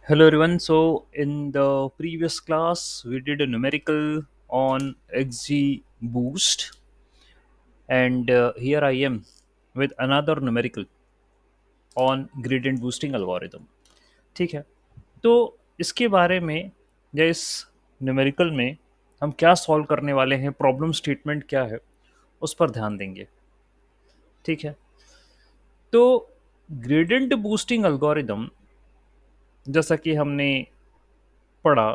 Hello everyone. So in the previous class, we did a numerical on XG boost, and here I am with another numerical on gradient boosting algorithm. ठीक है. तो इसके बारे में या इस numerical में हम क्या सॉल्व करने वाले हैं, प्रॉब्लम स्टेटमेंट क्या है, उस पर ध्यान देंगे. ठीक है. तो ग्रेडियंट बूस्टिंग अल्गोरिदम, जैसा कि हमने पढ़ा,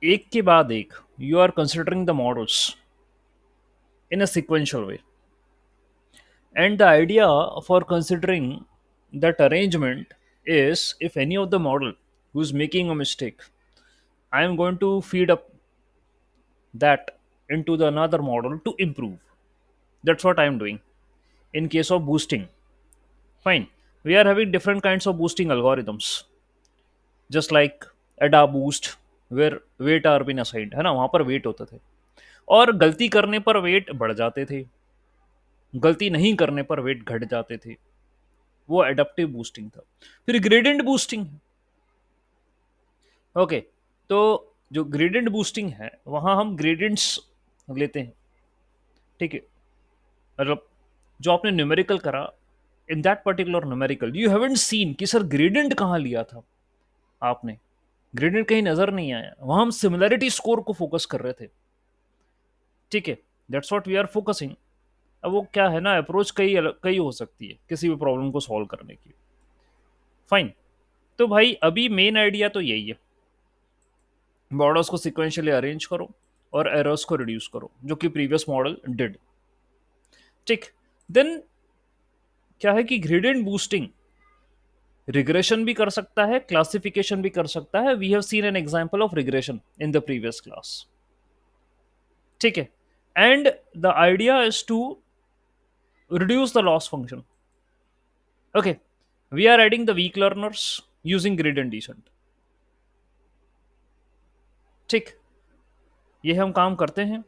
एक के बाद एक you are considering the models in a sequential way. And the idea for considering that arrangement is if any of the model who's making a mistake, I am going to feed up that into the another model to improve. That's what I am doing in case of boosting. Fine. We are having different kinds of boosting algorithms, just like ADA boost, where weight are been assigned है ना, वहां पर wait होते थे और गलती करने पर वेट बढ़ जाते थे, गलती नहीं करने पर वेट घट जाते थे. वो एडप्टिव बूस्टिंग था. फिर ग्रेडियंट बूस्टिंग. ओके. तो जो ग्रेडियंट बूस्टिंग है वहां हम ग्रेडियंट्स लेते हैं. ठीक है. मतलब जो आपने न्यूमेरिकल करा, in that particular numerical you haven't seen कि सर ग्रेडियंट कहाँ लिया था आपने. ग्रेडियंट कहीं नजर नहीं आया, वहां हम सिमिलैरिटी स्कोर को फोकस कर रहे थे. ठीक है. That's what we are focusing. अब वो क्या है ना, अप्रोच कई हो सकती है किसी भी प्रॉब्लम को सॉल्व करने की. फाइन. तो भाई अभी मेन आइडिया तो यही है, बॉर्डर्स को सिक्वेंशियली अरेंज करो और एरर्स को रिड्यूस करो, जो कि प्रीवियस मॉडल डिड. ठीक. देन क्या है कि ग्रेडियंट बूस्टिंग रिग्रेशन भी कर सकता है, क्लासिफिकेशन भी कर सकता है. We have seen an example of regression in the previous class. ठीक है. And the idea is to reduce the loss function. Okay. We are adding the weak learners using gradient descent. ठीक. ये हम काम करते हैं.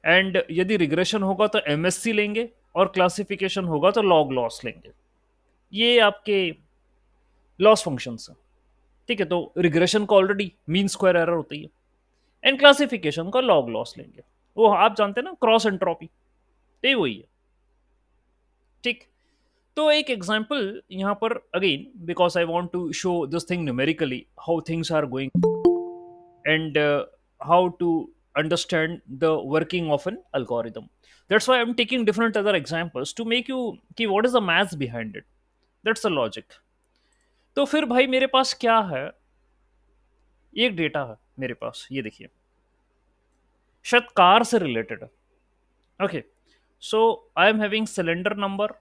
एंड यदि regression होगा तो एमएससी लेंगे और क्लासिफिकेशन होगा तो लॉग लॉस लेंगे. ये आपके लॉस फंक्शंस हैं. ठीक है. तो रिग्रेशन का ऑलरेडी मीन स्क्वायर एरर होती है, एंड क्लासिफिकेशन का लॉग लॉस लेंगे. वो आप जानते हैं ना, क्रॉस एंट्रोपी, ये वही है. ठीक. तो एक एग्जांपल यहाँ पर again, because I want to show this thing numerically how things are going and how to understand the working of an algorithm. That's why I'm taking different other examples to make you कि what is the maths behind it. That's the logic. तो फिर भाई मेरे पास क्या है, एक data है मेरे पास, ये देखिए, शायद कार से रिलेटेड है. Okay. So I am having cylinder number,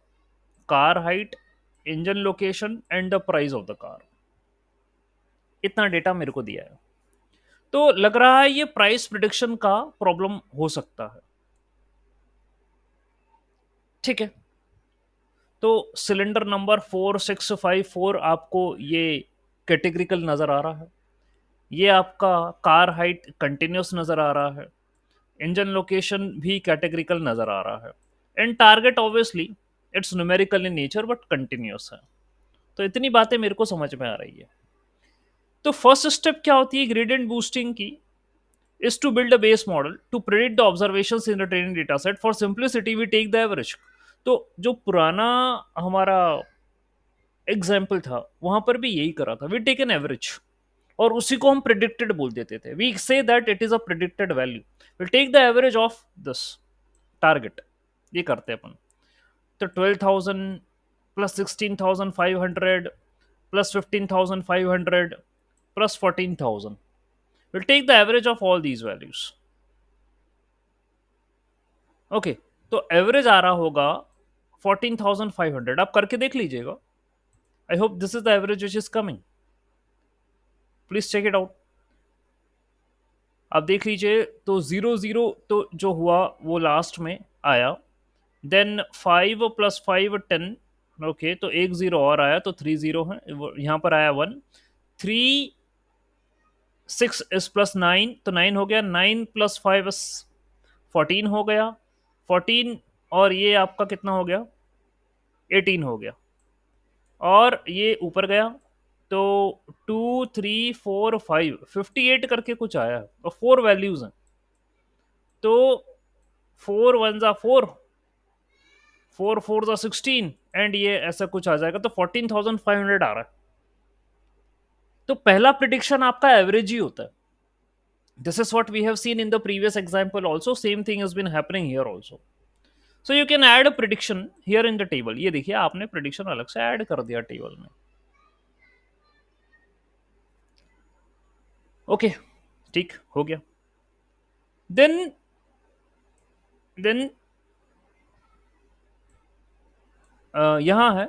car height, engine location and the price of the car. इतना डेटा मेरे को दिया है. तो लग रहा है ये प्राइस प्रिडिक्शन का प्रॉब्लम हो सकता है. ठीक है. तो सिलेंडर नंबर 4654 आपको ये कैटेगरिकल नज़र आ रहा है. ये आपका कार हाइट कंटिन्यूस नज़र आ रहा है. इंजन लोकेशन भी कैटेगरिकल नज़र आ रहा है. And target obviously it's numerical in nature but continuous है. तो इतनी बातें मेरे को समझ में आ रही है. तो फर्स्ट स्टेप क्या होती है ग्रेडियंट बूस्टिंग की, is to build a base model to predict the observations in the training data set. For simplicity we take the average. तो जो पुराना हमारा एग्जाम्पल था वहां पर भी यही करा था, वी टेक एन एवरेज और उसी को हम प्रिडिक्टेड बोल देते थे. We say that it is a predicted value, will take the average of this target. ये करते हैं अपन. तो 12,000 plus 16,500 plus 15,500 plus 14,000, will take the average of all these values. Okay. तो एवरेज आ रहा होगा 14,500. आप करके देख लीजिएगा. I hope this is the average which is coming. Please check it out. आप देख लीजिए. तो 0 0 तो जो हुआ वो लास्ट में आया. Then 5 plus 5 10. ओके. तो एक जीरो और आया तो 3 0 है. यहाँ पर आया 1. 3 6 इज प्लस 9 तो 9 हो गया. 9 प्लस 5 इज 14 हो गया. 14 और ये आपका कितना हो गया, 18 हो गया. और ये ऊपर गया तो 2 3 4 5 58 करके कुछ आया है और 4 वैल्यूज हैं। तो 4 1 जा 4, 4 4 जा 16 एंड ये ऐसा कुछ आ जाएगा, तो 14,500 आ रहा है। तो पहला प्रिडिक्शन आपका एवरेज ही होता है। This is what we have seen in the previous example also, same thing has been happening here also. So you can add a prediction here in the table. ये देखिए आपने प्रिडिक्शन अलग से add कर दिया टेबल में। Okay, ठीक हो गया। देन देन यहां है,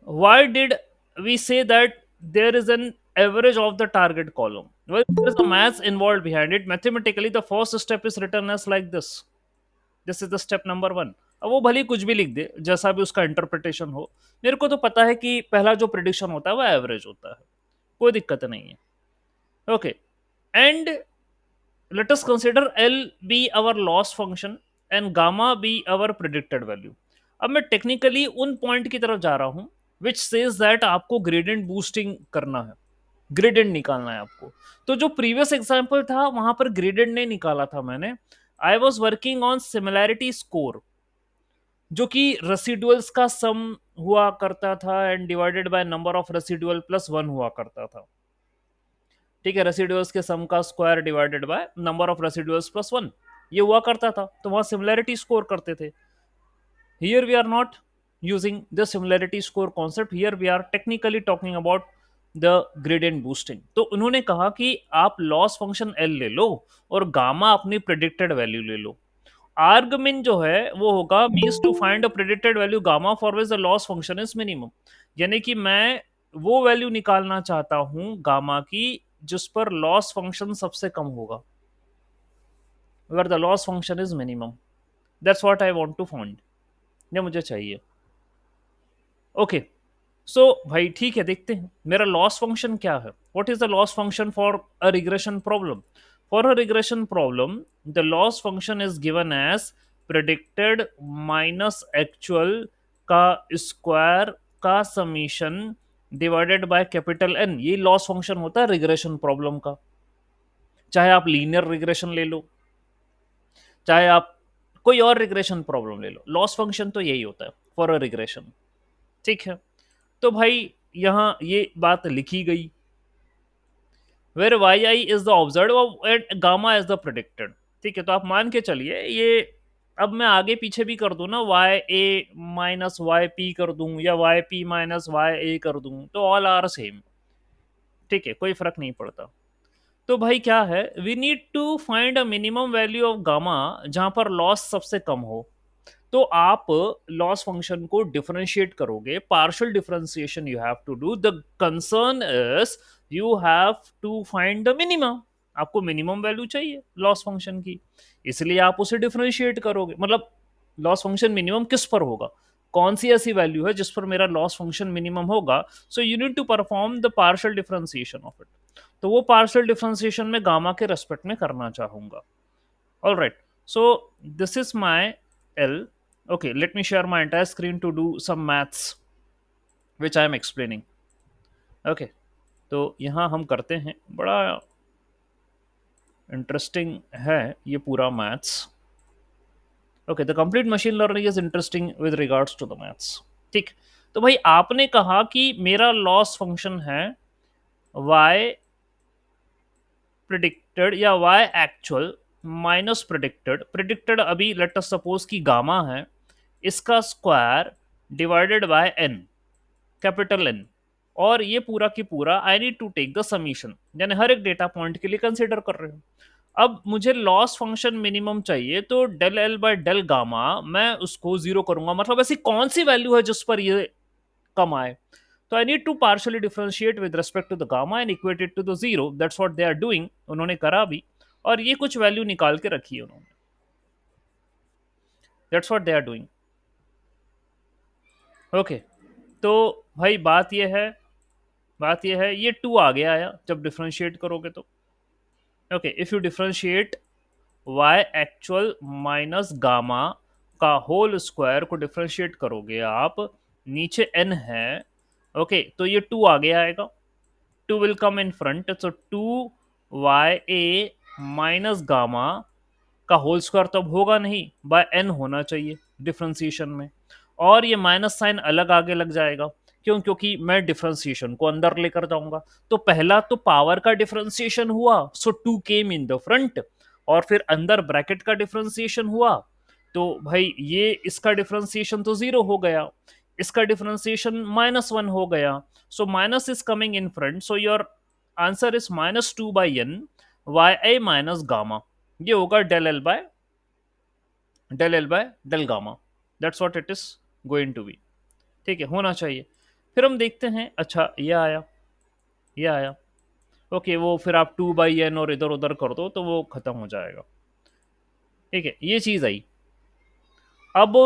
why did we say that there is an average of the target column? Well, there is a math involved behind it. Mathematically, the first step is written as like this. This is the step number 1. अब वो भले कुछ भी लिख दे, जैसा भी उसका interpretation हो, मेरे को तो पता है कि पहला जो प्रिडिक्शन होता है वो एवरेज होता है, कोई दिक्कत नहीं है। Okay, and let us consider L be our loss function and gamma be our predicted value. अब मैं टेक्निकली उन पॉइंट की तरफ जा रहा हूं विच सेज दैट आपको ग्रेडियंट बूस्टिंग करना है, ग्रेडियंट निकालना है आपको। तो जो प्रीवियस एग्जांपल था वहां पर ग्रेडियंट नहीं निकाला था मैंने, I was working on similarity score, जो कि रेसिडुअल्स का सम हुआ करता था and divided by number of residual plus 1 हुआ करता था। ठीक है, रेसिडुअल्स के सम का square divided by number of residuals plus 1, ये हुआ करता था, तो वहां सिमिलैरिटी स्कोर करते थे। Here we are not using the similarity score concept, here we are technically talking about the gradient boosting. तो उन्होंने कहा कि आप लॉस फंक्शन एल ले लो और गामा अपनी प्रेडिक्टेड वैल्यू ले लो। आर्गमिन जो है वो होगा means to find a predicted value gamma for which the loss function is minimum. यानी कि मैं वो वैल्यू निकालना चाहता हूं गामा की जिस पर लॉस फंक्शन सबसे कम होगा, अगर the loss function is minimum. That's what I want to find, ये मुझे चाहिए। ओके, सो भाई ठीक है, देखते हैं मेरा लॉस फंक्शन क्या है। What is the loss function for a regression problem? For a regression problem the loss function is given as predicted minus actual का स्क्वायर का summation divided by capital N. ये लॉस फंक्शन होता है regression problem का। चाहे आप linear regression ले लो, चाहे आप कोई और रिग्रेशन प्रॉब्लम ले लो, लॉस फंक्शन तो यही होता है फॉर अ रिग्रेशन। ठीक है, तो भाई यहां ये बात लिखी गई, where y i is the observe and gamma is the predicted. ठीक है, तो आप मान के चलिए ये, अब मैं आगे पीछे भी कर दूं ना, वाई ए माइनस वाई पी कर दूं या वाई पी माइनस वाई ए कर दूं, तो ऑल आर सेम। ठीक है, कोई फर्क नहीं पड़ता। तो भाई क्या है, we need to find a minimum value of gamma जहां पर लॉस सबसे कम हो। तो आप लॉस फंक्शन को डिफरेंशिएट करोगे, partial differentiation you have to do. The concern is you have to find the minimum. आपको मिनिमम वैल्यू चाहिए लॉस फंक्शन की, इसलिए आप उसे डिफरेंशिएट करोगे। मतलब लॉस फंक्शन मिनिमम किस पर होगा, कौन सी ऐसी वैल्यू है जिस पर मेरा लॉस फंक्शन मिनिमम होगा। So you need to perform the partial differentiation of it. तो वो पार्शियल डिफरेंशिएशन में गामा के रेस्पेक्ट में करना चाहूंगा। All right. So this is my L. Okay, let me share my entire screen to do some maths, which I am explaining. Okay. तो यहाँ हम करते हैं, बड़ा इंटरेस्टिंग है ये पूरा maths. Okay, the complete machine learning is interesting with regards to the maths. ठीक, तो भाई आपने कहा कि मेरा लॉस फंक्शन है y प्रिडिक्टेड या y actual minus predicted. Predicted अभी लेट अस सपोज की गामा है, इसका square divided by n, capital N। और ये पूरा की पूरा I need to take the summation, यानी हर एक डेटा पॉइंट के लिए कंसिडर कर रहे हो। अब मुझे लॉस फंक्शन मिनिमम चाहिए, तो del L by del gamma मैं उसको जीरो करूंगा। मतलब ऐसी कौन सी वैल्यू है जिस पर ये कम आए, तो I need to partially differentiate with respect to the gamma and equate it to the zero. That's what they are doing, उन्होंने करा भी, और ये कुछ वैल्यू निकाल के रखी है उन्होंने। That's what they are doing. Okay, तो भाई बात ये है ये 2 आगे आया जब डिफरेंशिएट करोगे तो। Okay, if you differentiate y actual minus gamma का होल स्क्वायर को डिफरेंशिएट करोगे आप, नीचे n है, ओके, तो ये 2 आगे आएगा, 2 will come in front, so 2ya minus gamma का होल स्क्वायर तो अब होगा नहीं, बाय n होना चाहिए डिफरेंशिएशन में, और ये माइनस साइन अलग आगे लग जाएगा, क्यों? क्योंकि मैं डिफरेंशिएशन को अंदर लेकर जाऊंगा। तो पहला तो पावर का डिफरेंशिएशन हुआ, सो 2 केम इन द फ्रंट, और फिर अंदर ब्रैकेट का डिफरेंशिएशन हुआ, तो भाई ये इसका डिफरेंशिएशन तो 0 हो गया, इसका डिफरेंशिएशन -1 हो गया, so minus is coming in front, so your answer is -2/n y minus gamma, ये होगा del L by del gamma, that's what it is going to be. ठीक है, होना चाहिए। फिर हम देखते हैं, अच्छा ये आया, ये आया, ओके, वो फिर आप 2/n और इधर उधर कर दो तो वो खत्म हो जाएगा। ठीक है, ये चीज आई। अब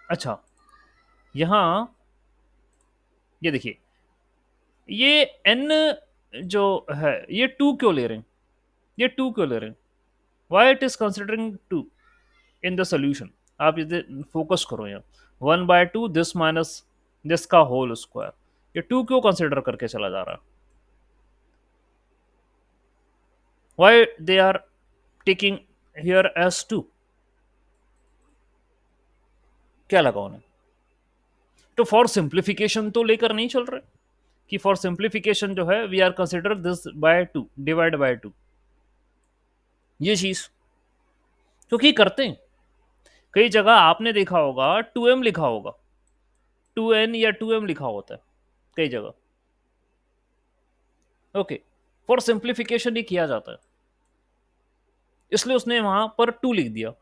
अच्छा, यहां ये देखिए, ये n जो है ये 2 क्यों ले रहे हैं, ये 2 क्यों ले रहे हैं, why it is considering 2 in the solution? आप इसे फोकस करो यहाँ, 1/2 दिस माइनस दिस का होल स्क्वायर, ये 2 क्यों कंसिडर करके चला जा रहा है? Why they are taking here as 2? क्या लगा उन्हें? तो फॉर सिंप्लीफिकेशन तो लेकर नहीं चल रहे कि फॉर सिंप्लीफिकेशन जो है we are consider this by 2 divide by 2, ये चीज क्योंकि करते हैं। कई जगह आपने देखा होगा 2m लिखा होगा, 2n या 2m लिखा होता है कई जगह, ओके, फॉर सिंप्लीफिकेशन ही किया जाता है, इसलिए उसने वहां पर 2 लिख दिया।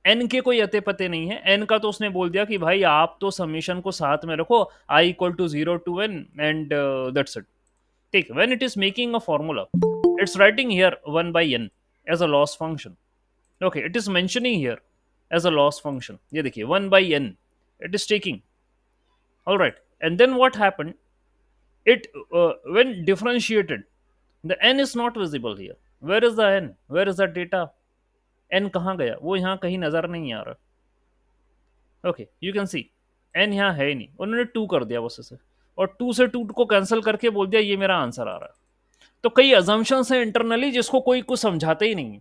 एन के कोई अते पते नहीं है, एन का तो उसने बोल दिया कि भाई आप तो समीशन को साथ में रखो, I equal to 0 to n and that's it. ठीक, when it is making a formula it's writing here 1/n as a loss function, okay, it is mentioning here as a loss function, ये देखिए 1/n it is taking, all right, and then what happened, it when differentiated, the n is not visible here, where is the n, where is the data, n कहाँ गया, वो यहाँ कहीं नजर नहीं आ रहा, okay, you can see n यहाँ है ही नहीं, उन्होंने 2 कर दिया बस इसे, और 2 से 2 को कैंसिल करके बोल दिया ये मेरा आंसर आ रहा है। तो कई अजम्पशंस हैं इंटरनली जिसको कोई कुछ समझाते ही नहीं,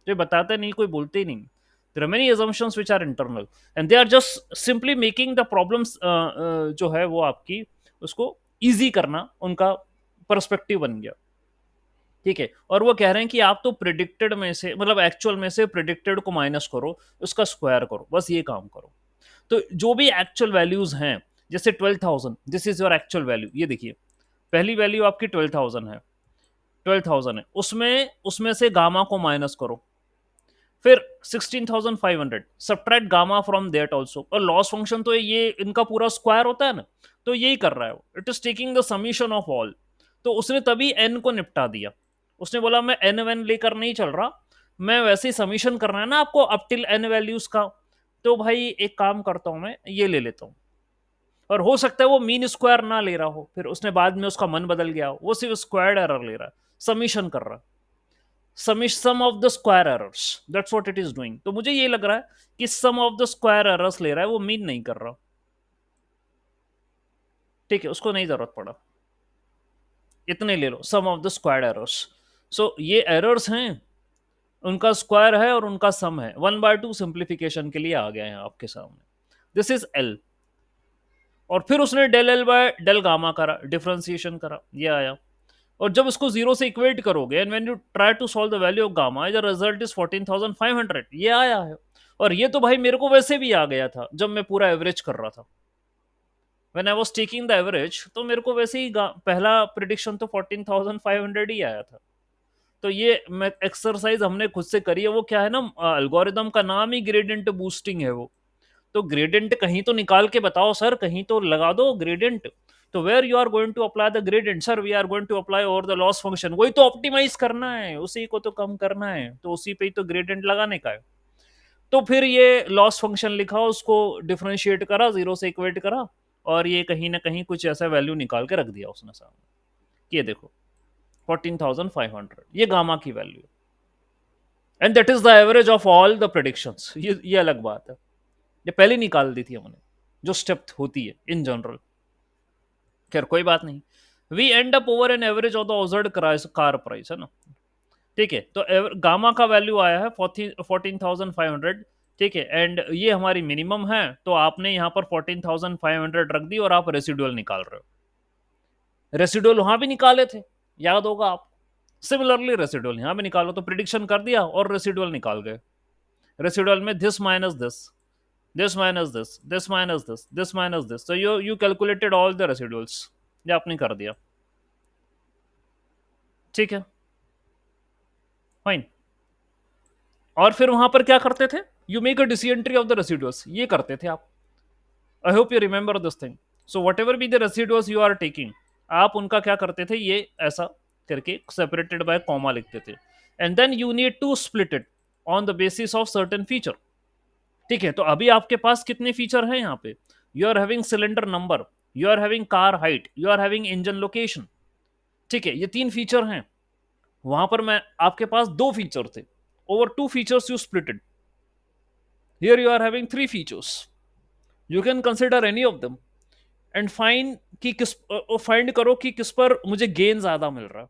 जो बताते नहीं, कोई बोलते ही नहीं। There are many assumptions which are internal and they are just simply making the problems जो है वो आपकी उसको इजी करना, उनका पर्सपेक्टिव बन गया। ठीक है, और वो कह रहे हैं कि आप तो प्रिडिक्टेड में से, मतलब एक्चुअल में से प्रिडिक्टेड को माइनस करो, उसका स्क्वायर करो, बस ये काम करो। तो जो भी एक्चुअल वैल्यूज हैं, जैसे 12,000 this is your actual value, ये देखिए पहली वैल्यू आपकी 12,000 है, 12,000 है, उसमें उसमें से गामा को माइनस करो, फिर 16,500 subtract gamma from that also, और लॉस फंक्शन तो ये इनका पूरा स्क्वायर होता है ना, तो यही कर रहा है वो, it is taking the summation of all. तो उसने तभी एन को निपटा दिया, उसने बोला मैं एन वेन लेकर नहीं चल रहा, मैं वैसे ही समीशन करना है ना आपको अप टिल एन वैल्यूज का, तो भाई एक काम करता हूं मैं ये ले लेता हूं, और हो सकता है वो मीन स्क्वायर ना ले रहा हो, फिर उसने बाद में उसका मन बदल गया हो, वो सिर्फ स्क्वायर एरर ले रहा है, समीशन कर रहा है, sum of the square errors, that's what it is doing. तो मुझे ये लग रहा है कि sum of the square errors ले रहा है, वो मीन नहीं कर रहा। ठीक है, उसको नहीं जरूरत पड़ा, इतने ले लो सम ऑफ द स्क्वायर एरर्स। सो ये एरर्स हैं, उनका स्क्वायर है और उनका सम है, 1/2 सिंप्लीफिकेशन के लिए आ गया है आपके सामने, दिस इज एल। और फिर उसने del L by del gamma करा, डिफरेंशिएशन करा, ये आया, और जब इसको जीरो से इक्वेट करोगे and when you try to solve the value of gamma the result is 14,500, ये आया है। और ये तो भाई मेरे को वैसे भी आ गया था जब मैं पूरा एवरेज कर रहा था, when I was taking the average, तो मेरे को वैसे ही पहला प्रिडिक्शन तो 14,500 ही आया था। तो ये एक्सरसाइज हमने खुद से करी है, वो क्या है ना, एल्गोरिदम का नाम ही ग्रेडियंट बूस्टिंग है वो। तो ग्रेडियंट कहीं तो निकाल के बताओ सर, कहीं तो लगा दो ग्रेडियंट। तो where you are going to apply the gradient, sir we are going to apply over the loss function, वही तो ऑप्टिमाइज करना है, उसी को तो कम करना है, तो उसी पे ही तो ग्रेडियंट लगाने का है। तो फिर ये लॉस फंक्शन लिखा, उसको डिफरेंशिएट करा, जीरो से इक्वेट करा, और ये कहीं ना कहीं कुछ ऐसा वैल्यू निकाल के रख दिया उसने सामने, ये देखो 14,500 ये गामा की value, and that is the average of all the predictions. ये अलग बात है, ये पहले निकाल दी थी हमने। जो स्टेप होती है इन जनरल। खैर कोई बात नहीं। We end up over an average of the observed car price, है ना। ठीक है, तो गामा का वैल्यू आया है 14,500। ठीक है, एंड ये हमारी मिनिमम है, तो आपने यहाँ पर 14,500 रख दी और आप रेसिडुअल निकाल रहे हो। रेसिडुअल वहां भी निकाले थे, याद होगा आप। सिमिलरली रेसिडुअल यहाँ भी निकालो, तो प्रिडिक्शन कर दिया और रेसिडुअल निकाल गए। रेसिडुअल में this minus this, this minus this, this minus this, this minus this, तो you calculated all the residuals, ये आपने कर दिया। ठीक है, फाइन। और फिर वहां पर क्या करते थे, you make a decision tree of the residuals, ये करते थे आप। I hope you remember this thing. So whatever be the residuals you are taking, आप उनका क्या करते थे, ये ऐसा करके सेपरेटेड बाय कॉमा लिखते थे, and then you need to split it on the basis of certain feature. ठीक है, तो अभी आपके पास कितने फीचर हैं यहाँ पे, you are having cylinder number, you are having car height, you are having engine location. ठीक है, ये 3 फीचर हैं। वहां पर मैं आपके पास 2 फीचर थे, over 2 features you splitted. Here you are having 3 features, you can consider any of them and find कि किस, फाइंड करो कि किस पर मुझे गेन ज्यादा मिल रहा है।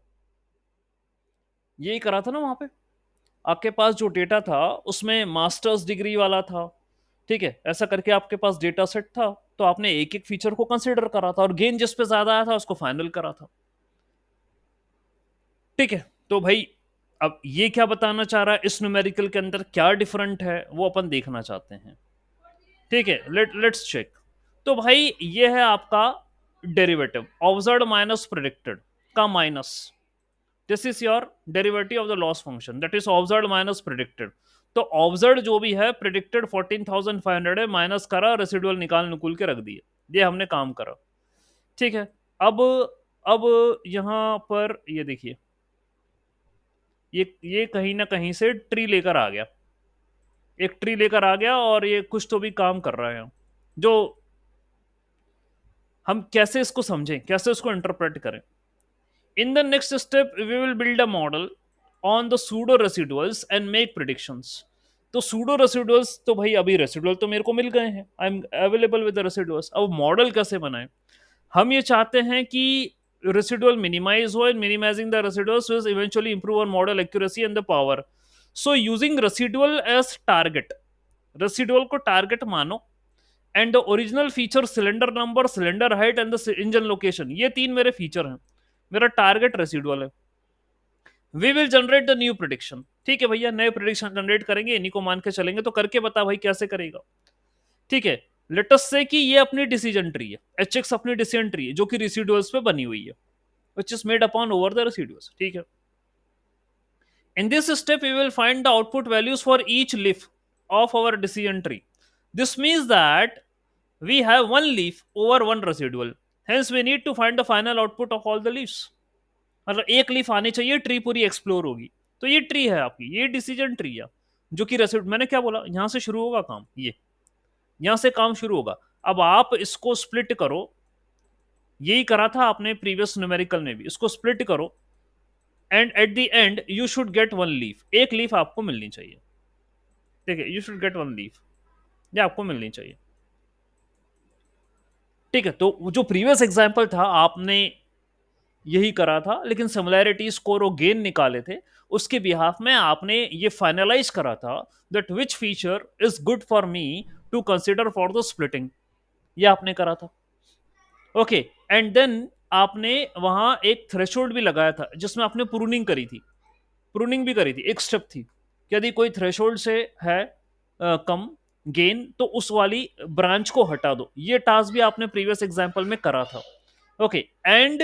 यही करा था ना वहां पे। आपके पास जो डेटा था उसमें मास्टर्स डिग्री वाला था। ठीक है, ऐसा करके आपके पास डेटा सेट था, तो आपने एक एक फीचर को कंसिडर करा था और गेन जिस पे ज्यादा आया था उसको फाइनल करा था। ठीक है, तो भाई अब ये क्या बताना चाह रहा है, इस न्यूमेरिकल के अंदर क्या डिफरेंट है वो अपन देखना चाहते हैं। ठीक है, लेट्स चेक। तो भाई ये है आपका डेरिवेटिव, ऑब्जर्व्ड माइनस प्रेडिक्टेड का minus, this is your derivative of the loss function, that is observed minus predicted. तो ऑब्जर्व्ड जो भी है, प्रेडिक्टेड 14,500 है, माइनस करा, रेसिडुअल निकाल निकुल के रख दिए, ये हमने काम करा। ठीक है, अब अब यहां पर ये देखिए, ये कहीं ना कहीं से ट्री लेकर आ गया, एक ट्री लेकर आ गया और ये कुछ तो भी काम कर रहा है, जो हम कैसे इसको समझें, कैसे इसको इंटरप्रेट करें। In the next step we will build a model on the pseudo residuals and make predictions. तो सूडो रेसिडुअल्स, तो भाई अभी रेसिडुअल तो मेरे को मिल गए हैं, I am available with the residuals. अब मॉडल कैसे बनाएं, हम ये चाहते हैं कि रेसिडुअल मिनिमाइज हो, and minimising the residuals will eventually improve our model accuracy and the power. So using residual as target, residual को टारगेट मानो, and the original feature cylinder number, cylinder height and the engine location, ये 3 मेरे feature हैं, मेरा target residual है। We will generate the new prediction. ठीक है भैया, नए प्रिडिक्शन जनरेट करेंगे, इन्हीं को मान के चलेंगे, तो करके बता भाई कैसे करेगा। ठीक है, लेटस से कि ये अपनी डिसीजन ट्री है, एच एक्स अपनी डिसीजन ट्री है जो कि रेसिडुअल्स पे बनी हुई है, which is made upon over the residuals. ठीक है, in this step we will find the output values for each leaf of our decision tree. This means that we have one leaf over one residual, hence we need to find the final output of all the leaves. मतलब एक leaf आनी चाहिए, tree पूरी explore होगी। तो ये tree है आपकी, ये डिसीजन ट्री है, जो कि रेसिड, मैंने क्या बोला, यहां से शुरू होगा काम, ये यहां से काम शुरू होगा। अब आप इसको स्प्लिट करो, यही करा था आपने प्रीवियस न्यूमेरिकल में भी, इसको स्प्लिट करो, and eight the end you should get one leaf, एक लीफ आपको मिलनी चाहिए। ठीक है, you should get one leaf, ये आपको मिलनी चाहिए। ठीक है, तो जो प्रीवियस एग्जाम्पल था आपने यही करा था, लेकिन सिमिलैरिटी स्कोर और गेन निकाले थे, उसके बिहाफ में आपने ये फाइनलाइज करा था that which feature is good for me to consider for the splitting, ये आपने करा था। ओके, एंड देन आपने वहां एक थ्रेशोल्ड भी लगाया था जिसमें आपने प्रूनिंग करी थी, प्रूनिंग भी करी थी, एक स्टेप थी कि यदि कोई थ्रेशोल्ड से है कम गेन, तो उस वाली ब्रांच को हटा दो, ये टास्क भी आपने प्रीवियस एग्जांपल में करा था। Okay, and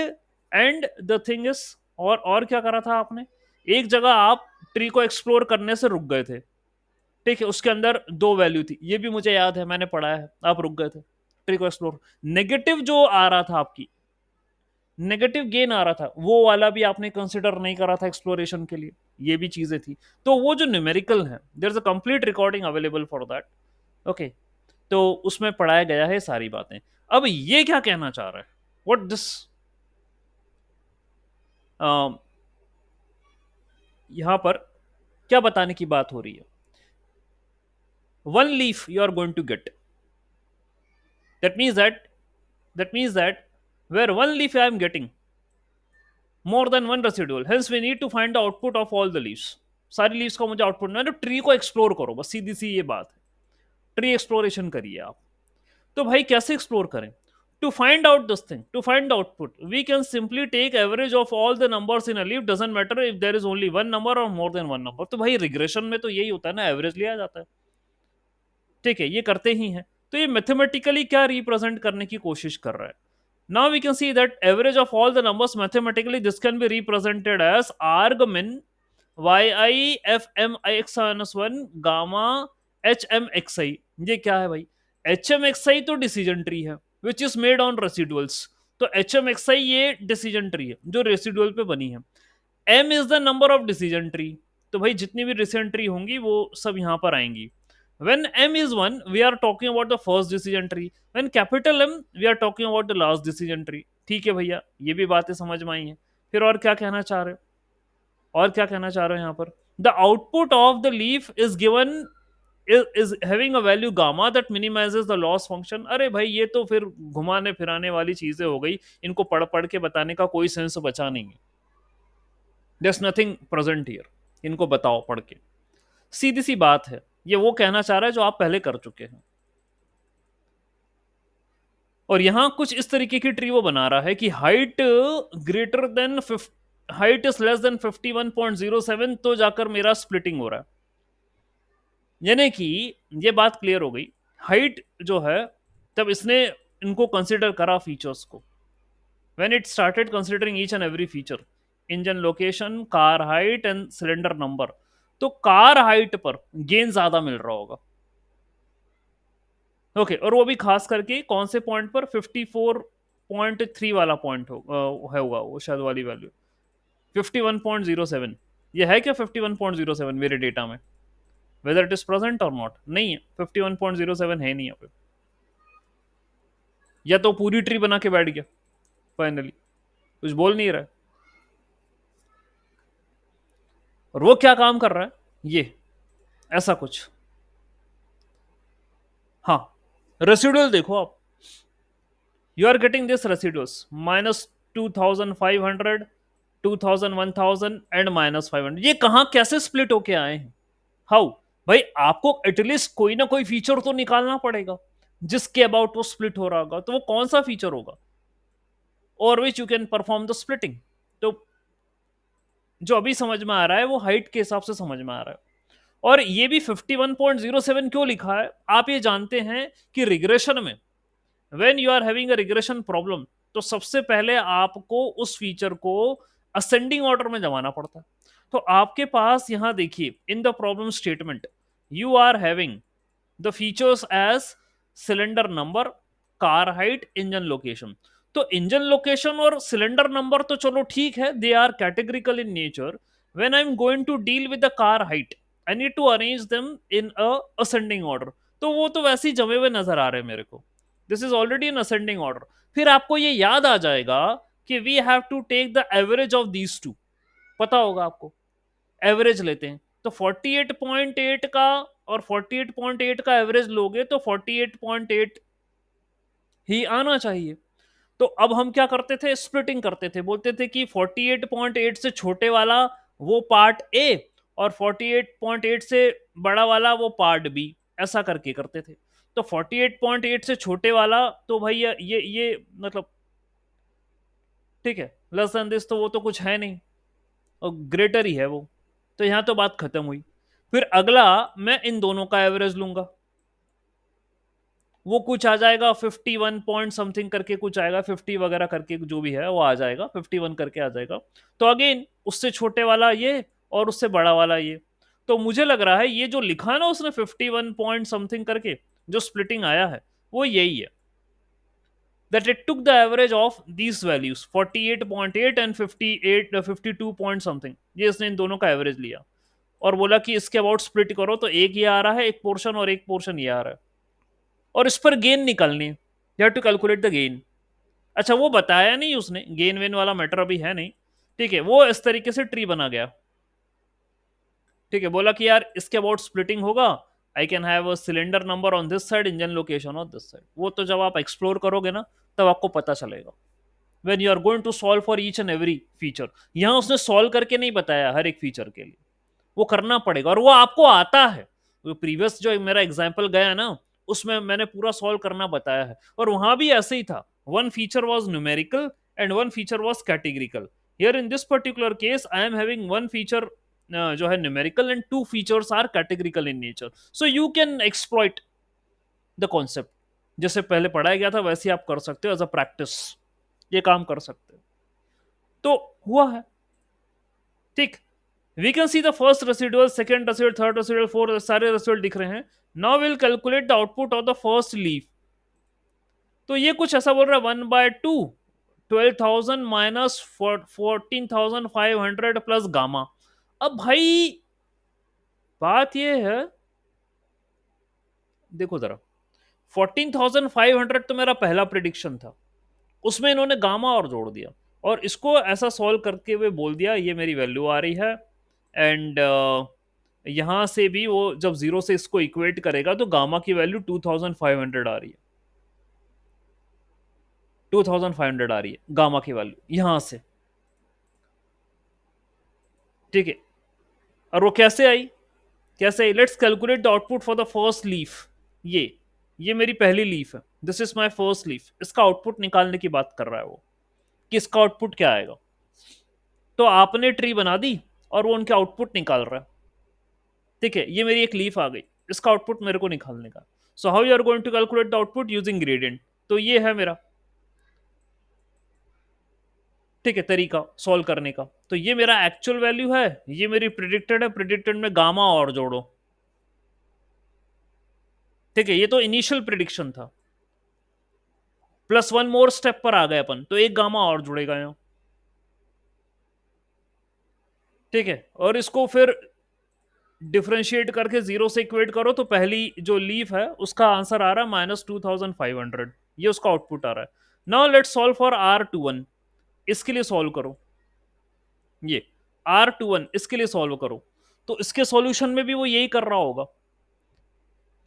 the thing is, और क्या करा था आपने, एक जगह आप ट्री को एक्सप्लोर करने से रुक गए थे। ठीक है, उसके अंदर 2 वैल्यू थी, ये भी मुझे याद है, मैंने पढ़ा है, आप रुक गए थे ट्री को एक्सप्लोर। नेगेटिव जो आ रहा था आपकी, नेगेटिव गेन आ रहा था, वो वाला भी आपने कंसिडर नहीं करा था एक्सप्लोरेशन के लिए, ये भी चीजें थी। तो वो जो न्यूमेरिकल है, there is a complete recording available for that. Okay, तो उसमें पढ़ाया गया है सारी बातें। अब ये क्या कहना चाह रहा है, व्हाट दिस, यहां पर क्या बताने की बात हो रही है, one leaf you are going to get, That means that where one leaf I am getting more than one residual, hence we need to find the output of all the leaves. सारी leaves का मुझे output ना, तो tree को explore करो, बस सीधी सी ये बात है। ट्री एक्सप्लोरेशन करिए आप। तो भाई कैसे एक्सप्लोर करें? To find out this thing, to find the output, we can simply take average of all the numbers in a leaf, doesn't matter if there is only one number or more than one number। तो भाई regression में तो यही होता है ना, average लिया जाता है। ठीक है, ये करते ही हैं। तो ये मैथमेटिकली क्या रिप्रेजेंट करने की कोशिश कर रहा है? Now we can see that average of all the numbers mathematically this can be represented as argmin yi fmix minus 1 gamma hmxi। ये क्या है भाई? hmxi तो डिसीजन ट्री है which is made on residuals। तो hmxi ये decision tree है जो रेसिडुअल पे बनी है। m is the number of decision tree। तो भाई जितनी भी डिसीजन ट्री होंगी वो सब यहां पर आएंगी। When m is 1, we are talking about the first decision tree। When capital M, we are talking about the last decision tree। ठीक है भैया, ये भी बातें समझ में आई हैं। फिर और क्या कहना चाह रहे हो? और क्या कहना चाह रहे हो यहाँ पर? The output of the leaf is given is having a value gamma that minimizes the loss function। अरे भाई ये तो फिर घुमाने फिराने वाली चीजें हो गई, इनको पढ़ पढ़ के बताने का कोई सेंस बचा नहीं है। There's nothing present here। इनको बताओ पढ़ के, सीधी सी बात है। ये वो कहना चाह रहा है जो आप पहले कर चुके हैं। और यहां कुछ इस तरीके की ट्री वो बना रहा है कि height greater than height is less than 51.07, तो जाकर मेरा स्प्लिटिंग हो रहा है। यानी कि ये बात क्लियर हो गई। हाइट जो है, तब इसने इनको कंसिडर करा फीचर्स को। When it started considering each and every feature, engine location, car height and cylinder number, तो कार हाइट पर गेन ज्यादा मिल रहा होगा। ओके, और वो भी खास करके कौन से पॉइंट पर? 54.3 वाला पॉइंट होगा वो शायद वाली वैल्यू 51.07। ये है क्या 51.07 मेरे डेटा में? वेदर इट इज प्रेजेंट और नॉट, नहीं है। 51.07 है नहीं यहाँ पे। या तो पूरी ट्री बना के बैठ गया फाइनली, कुछ बोल नहीं रहा है। और वो क्या काम कर रहा है? ये ऐसा कुछ। हाँ, रेसिडुअल देखो आप, you are getting this residuals minus 2500, 2000, 1000 and minus 500। ये कहां कैसे स्प्लिट होके आए हैं? हाउ? भाई आपको एटलीस्ट कोई ना कोई फीचर तो निकालना पड़ेगा जिसके अबाउट वो स्प्लिट हो रहा होगा। तो वो कौन सा फीचर होगा और which you can perform the splitting? तो जो अभी समझ में आ रहा है वो हाइट के हिसाब से समझ में आ रहा है। और ये भी 51.07 क्यों लिखा है? आप ये जानते हैं कि रिग्रेशन में when you are having a regression problem, तो सबसे पहले आपको उस फीचर को असेंडिंग ऑर्डर में जमाना पड़ता है। तो आपके पास यहां देखिए, in the problem statement you are having the features as cylinder number, car height, engine location. तो इंजन लोकेशन और सिलेंडर नंबर तो चलो ठीक है, they are categorical in nature. When I am going to deal with the car height, I need to arrange them in a ascending order. तो वो तो वैसे ही जमे हुए नजर आ रहे हैं मेरे को। This is already in ascending order. फिर आपको ये याद आ जाएगा कि we have to take the average of these two. पता होगा आपको, एवरेज लेते हैं तो 48.8 का और 48.8 का एवरेज लोगे तो 48.8 ही आना चाहिए। तो अब हम क्या करते थे? स्प्लिटिंग करते थे, बोलते थे कि 48.8 से छोटे वाला वो पार्ट ए और 48.8 से बड़ा वाला वो पार्ट बी, ऐसा करके करते थे। तो 48.8 से छोटे वाला तो भाई ये मतलब ठीक है, लेस देन दिस तो वो तो कुछ है नहीं, और ग्रेटर ही है वो। तो यहां तो बात खत्म हुई। फिर अगला मैं इन दोनों का एवरेज लूंगा, वो कुछ आ जाएगा 51 पॉइंट समथिंग करके कुछ आएगा, 50 वगैरह करके जो भी है वो आ जाएगा, 51 करके आ जाएगा। तो अगेन उससे छोटे वाला ये और उससे बड़ा वाला ये। तो मुझे लग रहा है ये जो लिखा ना उसने 51 पॉइंट समथिंग करके, जो स्प्लिटिंग आया है वो यही है, that it took the average of these values 48.8 and 58 52 point something, ये इसने इन दोनों का एवरेज लिया और बोला कि इसके अबाउट स्प्लिट करो, तो एक ये आ रहा है एक पोर्शन और एक पोर्शन ये आ रहा है, और इस पर गेन निकालनी है। You have to calculate the gain. अच्छा, वो बताया नहीं उसने, गेन वेन वाला मैटर अभी है नहीं। ठीक है, वो इस तरीके से ट्री बना गया। ठीक है, बोला कि यार इसके अबाउट स्प्लिटिंग होगा I can have a cylinder number on this side, engine location on this side. वो तो जब आप एक्सप्लोर करोगे ना तब आपको पता चलेगा, when you are going to solve for each and every feature। यहाँ उसने सॉल्व करके नहीं बताया हर एक फीचर के लिए, वो करना पड़ेगा और वो आपको आता है। वो प्रीवियस जो मेरा एग्जाम्पल गया ना उसमें मैंने पूरा सॉल्व करना बताया है, और वहां भी ऐसे ही था। One feature was numerical and one feature was categorical. Here in this particular case I am having one feature जो है numerical and two features are categorical in nature, so you can exploit the concept. जैसे पहले पढ़ाया गया था वैसे आप कर सकते हो एज अ प्रैक्टिस, ये काम कर सकते हो। तो हुआ है, ठीक। We can see the first residual, second residual, third residual, fourth, सारे रेसिडुअल दिख रहे हैं। Now will calculate the output of the first leaf. तो ये कुछ ऐसा बोल रहा है 1/2 12,000 माइनस 14,500 प्लस गामा। अब भाई बात ये है, देखो जरा, 14,500 तो मेरा पहला प्रिडिक्शन था, उसमें इन्होंने गामा और जोड़ दिया और इसको ऐसा सॉल्व करके हुए बोल दिया ये मेरी वैल्यू आ रही है। एंड यहां से भी वो जब जीरो से इसको इक्वेट करेगा तो गामा की वैल्यू 2,500 आ रही है, 2,500 आ रही है गामा की वैल्यू यहां से, ठीक है। और वो कैसे आई, कैसे आई, let's calculate the output for the first leaf. ये मेरी पहली लीफ है, this is my first leaf. इसका आउटपुट निकालने की बात कर रहा है वो कि इसका आउटपुट क्या आएगा। तो आपने ट्री बना दी और वो उनके आउटपुट निकाल रहा है, ठीक है। ये मेरी एक लीफ आ गई, इसका आउटपुट मेरे को निकालने का। So how you are going to calculate the output using gradient. तो ये है मेरा, ठीक है, तरीका सॉल्व करने का। तो ये मेरा एक्चुअल वैल्यू है, ये मेरी प्रिडिक्टेड है, प्रिडिक्टेड में गामा और जोड़ो, ठीक है। ये तो इनिशियल प्रिडिक्शन था, प्लस वन मोर स्टेप पर आ गए अपन, तो एक गामा और जुड़ेगा यहाँ, ठीक है। और इसको फिर डिफ्रेंशिएट करके जीरो से इक्वेट करो तो पहली जो लीफ है उसका आंसर आ रहा है -2500, ये उसका आउटपुट आ रहा है। Now let's solve for R21, इसके लिए सॉल्व करो, ये R21 इसके लिए सॉल्व करो। तो इसके सॉल्यूशन में भी वो यही कर रहा होगा,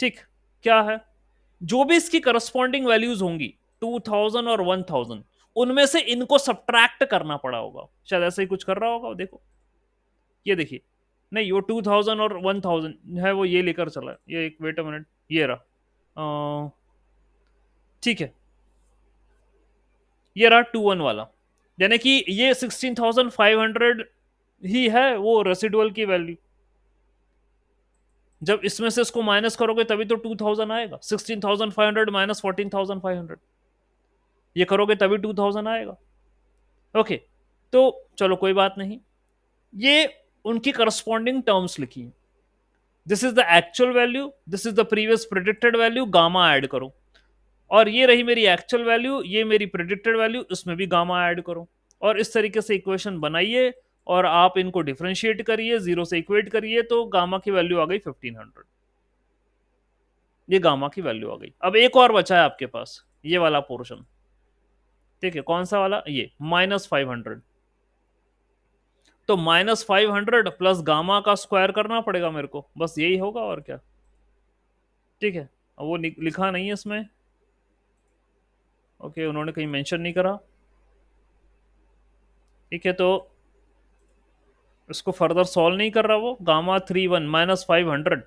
ठीक। क्या है, जो भी इसकी करस्पॉन्डिंग वैल्यूज होंगी 2000 और 1000, उनमें से इनको सब्ट्रैक्ट करना पड़ा होगा, शायद ऐसे ही कुछ कर रहा होगा। देखो ये देखिए, नहीं वो 2000 और 1000 है, वो ये लेकर चला है, ये एक वेट अ मिनट, ये रहा, ठीक है, ये रहा 21 वाला, यानी कि ये 16,500 ही है वो रेसिडुअल की वैल्यू। जब इसमें से इसको माइनस करोगे तभी तो 2000 आएगा, 16,500 माइनस 14,500, ये करोगे तभी 2000 आएगा, ओके। तो चलो कोई बात नहीं, ये उनकी करस्पॉन्डिंग टर्म्स लिखी, this is the actual value, this is the previous predicted value, gamma add करो। और ये रही मेरी एक्चुअल वैल्यू, ये मेरी प्रिडिक्टेड वैल्यू, इसमें भी गामा ऐड करो। और इस तरीके से इक्वेशन बनाइए और आप इनको डिफरेंशिएट करिए, जीरो से इक्वेट करिए, तो गामा की वैल्यू आ गई 1500, ये गामा की वैल्यू आ गई। अब एक और बचा है आपके पास, ये वाला पोर्शन, ठीक है। कौन सा वाला, ये -500। तो -500 प्लस गामा का स्क्वायर करना पड़ेगा मेरे को, बस यही होगा और क्या, ठीक है। वो लिखा नहीं है इसमें, ओके, उन्होंने कहीं मेंशन नहीं करा, ठीक है। तो इसको फर्दर सॉल्व नहीं कर रहा वो, गामा 31 -500,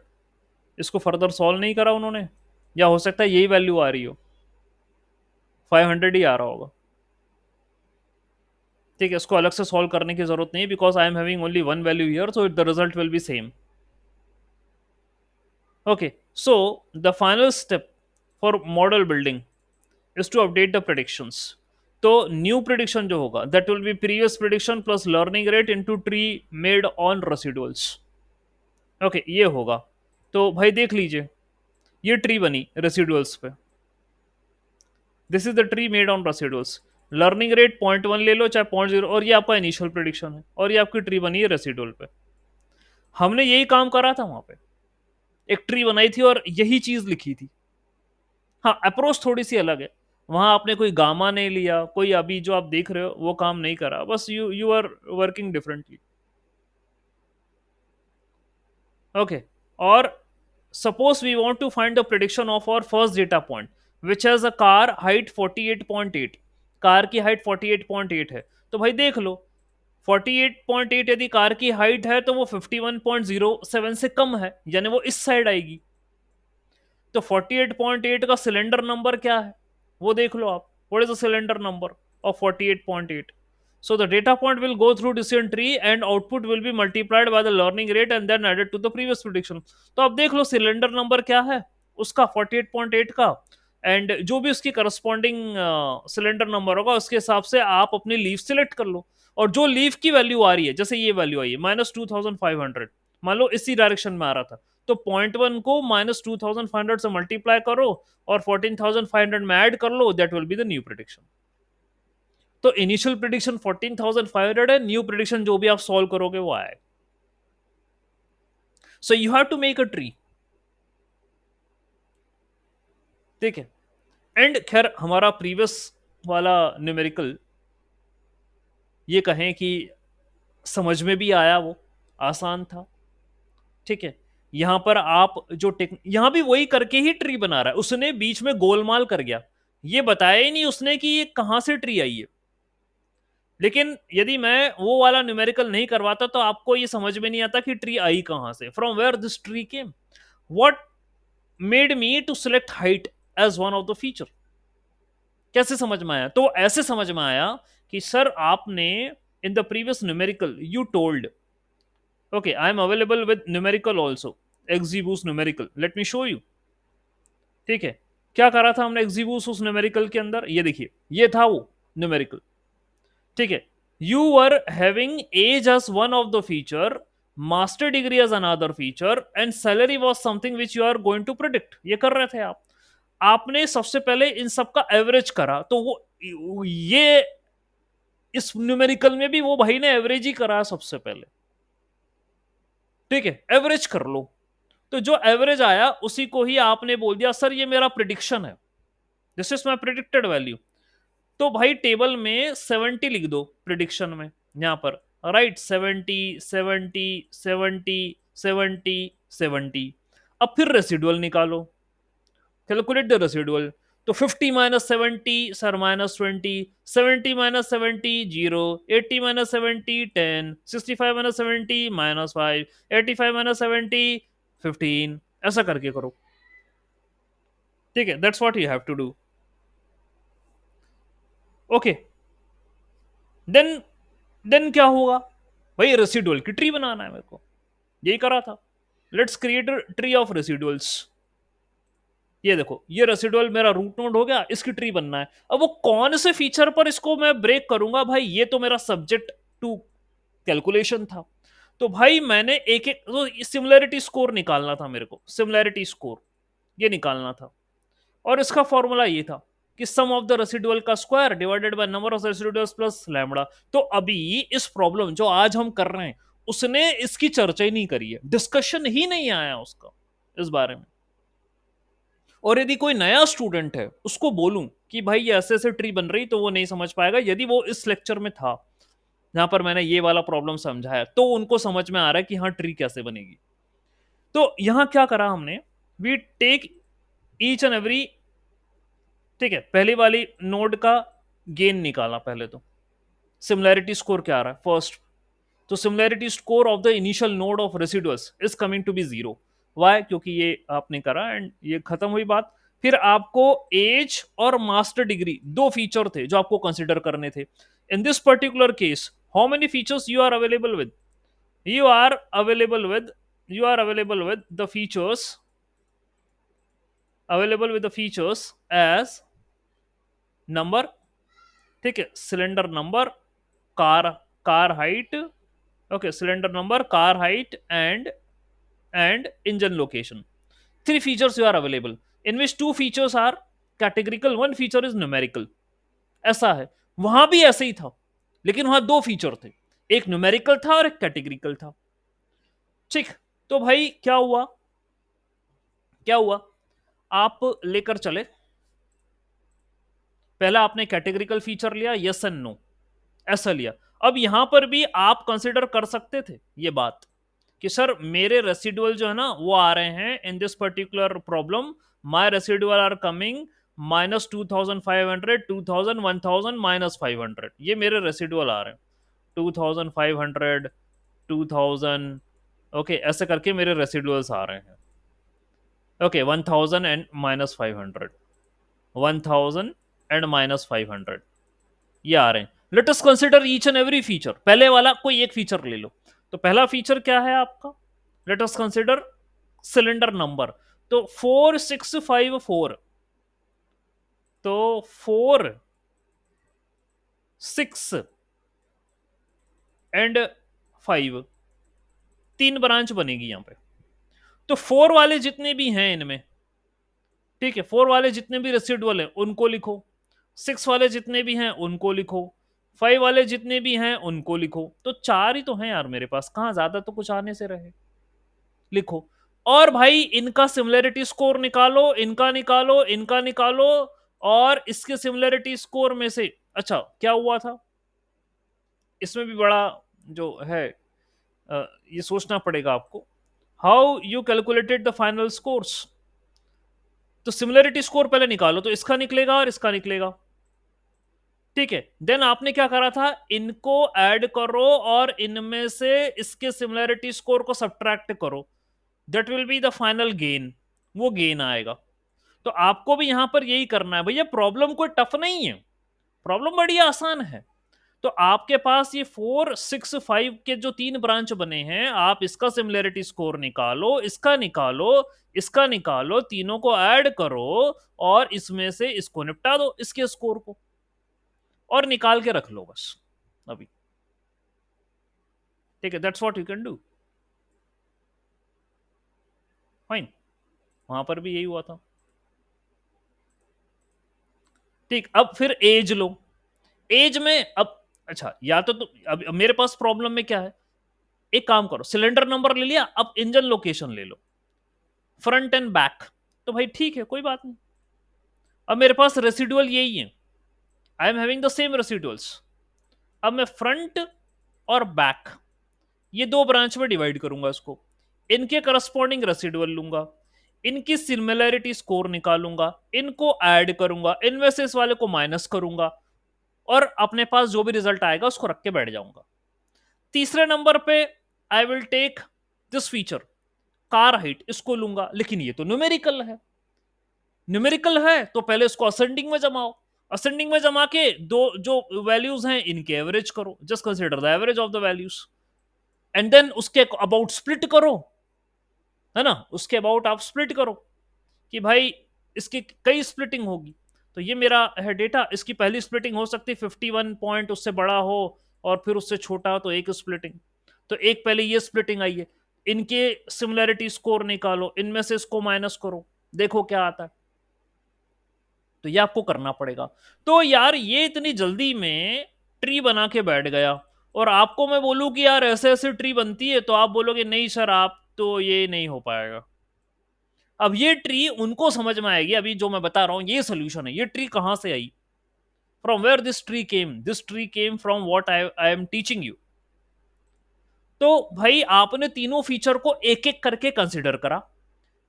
इसको फर्दर सॉल्व नहीं करा उन्होंने, या हो सकता है यही वैल्यू आ रही हो, 500 ही आ रहा होगा, ठीक है। इसको अलग से सॉल्व करने की जरूरत नहीं, because I am having only one value here, so the result will be same, okay. So the final step for model building is to update the predictions. तो न्यू प्रिडिक्शन जो होगा that will be previous prediction plus learning rate into tree made on residuals, okay, ये होगा। तो भाई देख लीजिए, ये ट्री बनी रेसिडुअल्स पे, this is the tree made on residuals. Learning rate 0.1 ले लो चाहे 0.0, और ये आपका इनिशियल प्रिडिक्शन है, और ये आपकी ट्री बनी है रेसिडुअल पे। हमने यही काम करा था वहां पे, एक ट्री बनाई थी और यही चीज लिखी थी। हाँ, अप्रोच थोड़ी सी अलग है, वहां आपने कोई गामा नहीं लिया, कोई अभी जो आप देख रहे हो वो काम नहीं करा, बस you are working differently, okay. और suppose we want to find the prediction of our first data point which has a car height 48.8, car की हाइट 48.8 है, तो भाई देख लो 48.8 यदि कार की हाइट है तो वो 51.07 से कम है, यानी वो इस साइड आएगी। तो 48.8 का सिलेंडर नंबर क्या है वो देख लो आप, what is the cylinder number of 48.8? So the data point will go through decision tree and output will be multiplied by the learning rate and then added to the previous prediction. तो आप देख लो cylinder number क्या है उसका 48.8 का, and जो भी उसकी करस्पॉन्डिंग सिलेंडर नंबर होगा उसके हिसाब से आप अपनी लीव सिलेक्ट कर लो, और जो लीव की वैल्यू आ रही है, जैसे ये वैल्यू आई है -2500, मान लो इसी डायरेक्शन में आ रहा था, तो 0.1 को -2500 से मल्टीप्लाई करो और 14,500 में ऐड कर लो, that will be the new prediction. तो इनिशियल प्रिडिक्शन 14,500 है, न्यू प्रिडिक्शन जो भी आप सॉल्व करोगे वो आए। So you have to make a tree, ठीक है। एंड खैर हमारा प्रीवियस वाला न्यूमेरिकल ये कहें कि समझ में भी आया, वो आसान था, ठीक है। यहां पर आप जो यहां भी वही करके ही ट्री बना रहा है, उसने बीच में गोलमाल कर गया, ये बताया ही नहीं उसने कि ये कहां से ट्री आई है। लेकिन यदि मैं वो वाला न्यूमेरिकल नहीं करवाता तो आपको ये समझ में नहीं आता कि ट्री आई कहां से, from where this tree came, what made me to select height as one of the feature. कैसे समझ में आया? तो ऐसे समझ में आया कि सर आपने in the previous numerical you told okay I am available with numerical also, XGBoost numerical, let me show you, ठीक है। क्या करा था हमने एक्जीबूस उस न्यूमेरिकल के अंदर, ये देखिए ये था वो न्यूमेरिकल, ठीक है। You are having as as one of the feature, master degree as another feature and salary was something which you are going to predict, ये कर रहे थे आप। आपने सबसे पहले इन सब का एवरेज करा, तो वो ये इस न्यूमेरिकल में भी वो भाई ने एवरेज ही करा सबसे पहले, ठीक है, एवरेज कर लो। तो जो एवरेज आया उसी को ही आपने बोल दिया सर ये मेरा प्रिडिक्शन है, this is my predicted value. तो भाई टेबल में 70 लिख दो प्रिडिक्शन में, यहां पर राइट 70 70 70 70 70। अब फिर रेसिडुअल निकालो, कैलकुलेट द रेसिडुअल। तो 50 minus 70 sir -20, 70 minus 70 0, 80 minus 70 10, 65 minus 70 -5, 85 minus 70 15, ऐसा करके करो, ठीक है। That's what you have to do, okay. Then क्या होगा भाई, रेसिडुअल की ट्री बनाना है मेरे को, यही करा था। Let's create tree of residuals. ये देखो ये रेसिडुअल मेरा रूट नोड हो गया, इसकी ट्री बनना है। अब वो कौन से फीचर पर इसको मैं ब्रेक करूंगा भाई, ये तो मेरा सब्जेक्ट टू कैलकुलेशन था। तो भाई मैंने एक एक तो सिमिलैरिटी स्कोर निकालना था मेरे को, सिमिलैरिटी स्कोर ये निकालना था, और इसका फॉर्मूला ये था कि सम ऑफ द रेसिडुअल का square divided by number of residuals plus lambda. तो अभी इस प्रॉब्लम जो आज हम कर रहे हैं उसने इसकी चर्चा ही नहीं करी है, डिस्कशन ही नहीं आया उसका इस बारे में। और यदि कोई नया स्टूडेंट है उसको बोलूं कि भाई ये ऐसे ऐसे ट्री बन रही, तो वो नहीं समझ पाएगा। यदि वो इस लेक्चर में था जहां पर मैंने ये वाला प्रॉब्लम समझाया तो उनको समझ में आ रहा है कि हाँ ट्री कैसे बनेगी। तो यहां क्या करा हमने, we take each and every, ठीक है, पहली वाली नोड का गेन निकाला पहले। तो सिमिलैरिटी स्कोर क्या आ रहा है फर्स्ट, तो similarity score of the initial node of residuals is coming to be 0। Why? क्योंकि ये आपने करा एंड ये खत्म हुई बात। फिर आपको एज और मास्टर डिग्री दो फीचर थे जो आपको कंसिडर करने थे। In this particular case how many features you are available with, you are available with you are available with the features as number, ठीक है, cylinder number, car car height, okay, cylinder number, car height and engine location. Three features you are available in which two features are categorical, one feature is numerical. ऐसा है, वहां भी ऐसे ही था, लेकिन वहां दो फीचर थे, एक न्यूमेरिकल था और एक कैटेगरिकल था, ठीक। तो भाई क्या हुआ, आप लेकर चले, पहला आपने कैटेगरिकल फीचर लिया, यस एंड नो, ऐसा लिया। अब यहां पर भी आप कंसिडर कर सकते थे ये बात कि सर मेरे रेसिडुअल जो है ना वो आ रहे हैं in this particular problem, my residual are coming -2500, 2000, 1000, -500, ये मेरे रेसिडुअल आ रहे हैं। 2500, 2000, ओके, ऐसे करके मेरे रेसिडुअल्स आ रहे हैं। ओके, 1000 एंड -500, 1000 एंड -500, ये आ रहे हैं। Let us consider each and every feature. पहले वाला कोई एक फीचर ले लो। तो पहला फीचर क्या है आपका? Let us consider cylinder number. तो 4654, तो 4, 6 एंड 5, 3 ब्रांच बनेगी यहां पे। तो 4 वाले जितने भी हैं इनमें, ठीक है, 4 वाले जितने भी रेसिडुअल हैं उनको लिखो, 6 वाले जितने भी हैं उनको लिखो, 5 वाले जितने भी हैं उनको लिखो। तो 4 ही तो हैं यार मेरे पास, कहां ज्यादा तो कुछ आने से रहे। लिखो। और भाई इनका सिमिलरिटी स्कोर निकालो, इनका निकालो, इनका निकालो, और इसके सिमिलरिटी स्कोर में से अच्छा क्या हुआ था, इसमें भी बड़ा जो है ये सोचना पड़ेगा आपको। How you calculated the final scores. तो सिमिलरिटी स्कोर पहले निकालो, तो इसका निकलेगा और इसका निकलेगा, ठीक है। देन आपने क्या करा था, इनको ऐड करो और इनमें से इसके सिमिलरिटी स्कोर को सब्ट्रैक्ट करो, that will be the final gain, वो गेन आएगा। तो आपको भी यहां पर यही करना है भैया, प्रॉब्लम कोई टफ नहीं है, प्रॉब्लम बड़ी आसान है। तो आपके पास ये 4, 6, 5 के जो 3 ब्रांच बने हैं, आप इसका सिमिलरिटी स्कोर निकालो, इसका निकालो, इसका निकालो, तीनों को ऐड करो और इसमें से इसको निपटा दो, इसके स्कोर को, और निकाल के रख लो बस अभी, ठीक है। That's what you can do, fine. वहां पर भी यही हुआ था, ठीक। अब फिर एज लो, एज में अब अच्छा, या तो अब मेरे पास प्रॉब्लम में क्या है, एक काम करो, सिलेंडर नंबर ले लिया, अब इंजन लोकेशन ले लो, फ्रंट एंड बैक। तो भाई ठीक है, कोई बात नहीं। अब मेरे पास रेसिडुअल यही है, आई am having the same residuals. अब मैं फ्रंट और बैक ये 2 ब्रांच में डिवाइड करूंगा इसको, इनके करस्पॉन्डिंग रेसिडुअल लूंगा, इनकी सिमिलैरिटी स्कोर निकालूंगा, इनको ऐड करूंगा, इनमें से इस वाले को माइनस करूंगा, और अपने पास जो भी रिजल्ट आएगा उसको रख के बैठ जाऊंगा। तीसरे नंबर पे I will take this feature, car height, इसको लूंगा, लेकिन ये तो न्यूमेरिकल है, न्यूमेरिकल है तो पहले इसको असेंडिंग में जमाओ, असेंडिंग में जमा के दो जो वैल्यूज हैं इनके एवरेज करो, just consider the average of the values, and then उसके अबाउट स्प्लिट करो, है ना, उसके अबाउट आप स्प्लिट करो कि भाई इसकी कई स्प्लिटिंग होगी। तो ये मेरा है डेटा, इसकी पहली स्प्लिटिंग हो सकती है 51 पॉइंट उससे बड़ा हो, और फिर उससे छोटा हो तो एक स्प्लिटिंग। तो एक पहले ये स्प्लिटिंग आई है, इनके सिमिलैरिटी स्कोर निकालो, इनमें से इसको माइनस करो, देखो क्या आता है। तो ये आपको करना पड़ेगा। तो यार ये इतनी जल्दी में ट्री बना के बैठ गया, और आपको मैं बोलूं कि यार ऐसे ऐसे ट्री बनती है, तो आप बोलोगे नहीं सर आप तो ये नहीं हो पाएगा। अब ये ट्री उनको समझ में आएगी, अभी जो मैं बता रहा हूं ये सोल्यूशन है, ये ट्री कहां से आई, from where this tree came, this tree came from what I am teaching you. तो भाई आपने तीनों फीचर को एक एक करके कंसिडर करा,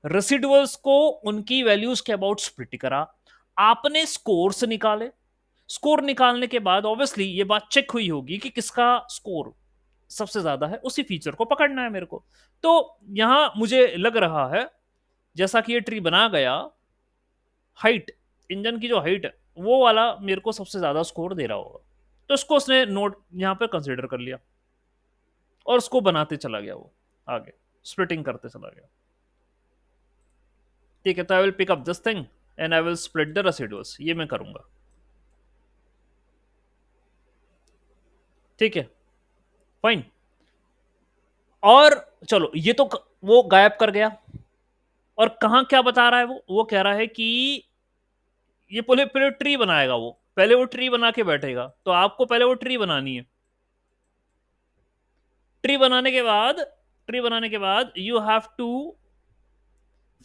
रेसिडुअल्स को उनकी वैल्यूज के अबाउट स्प्लिट करा, आपने स्कोर्स निकाले, स्कोर निकालने के बाद ऑब्वियसली ये बात चेक हुई होगी कि किसका स्कोर सबसे ज्यादा है, उसी फीचर को पकड़ना है मेरे को। तो यहां मुझे लग रहा है जैसा कि ये ट्री बना गया, हाइट, इंजन की जो हाइट है वो वाला मेरे को सबसे ज्यादा स्कोर दे रहा होगा, तो उसको उसने नोट यहां पे कंसिडर कर लिया और उसको बनाते चला गया, वो आगे स्प्लिटिंग करते चला गया, ठीक है। तो I will pick up this thing and I will split the residuals, ये मैं करूंगा, ठीक है, फाइन। और चलो ये तो वो गायब कर गया, और कहां क्या बता रहा है वो कह रहा है कि ये पहले पहले ट्री बनाएगा, वो पहले वो ट्री बना के बैठेगा, तो आपको पहले वो ट्री बनानी है। ट्री बनाने के बाद, ट्री बनाने के बाद यू हैव टू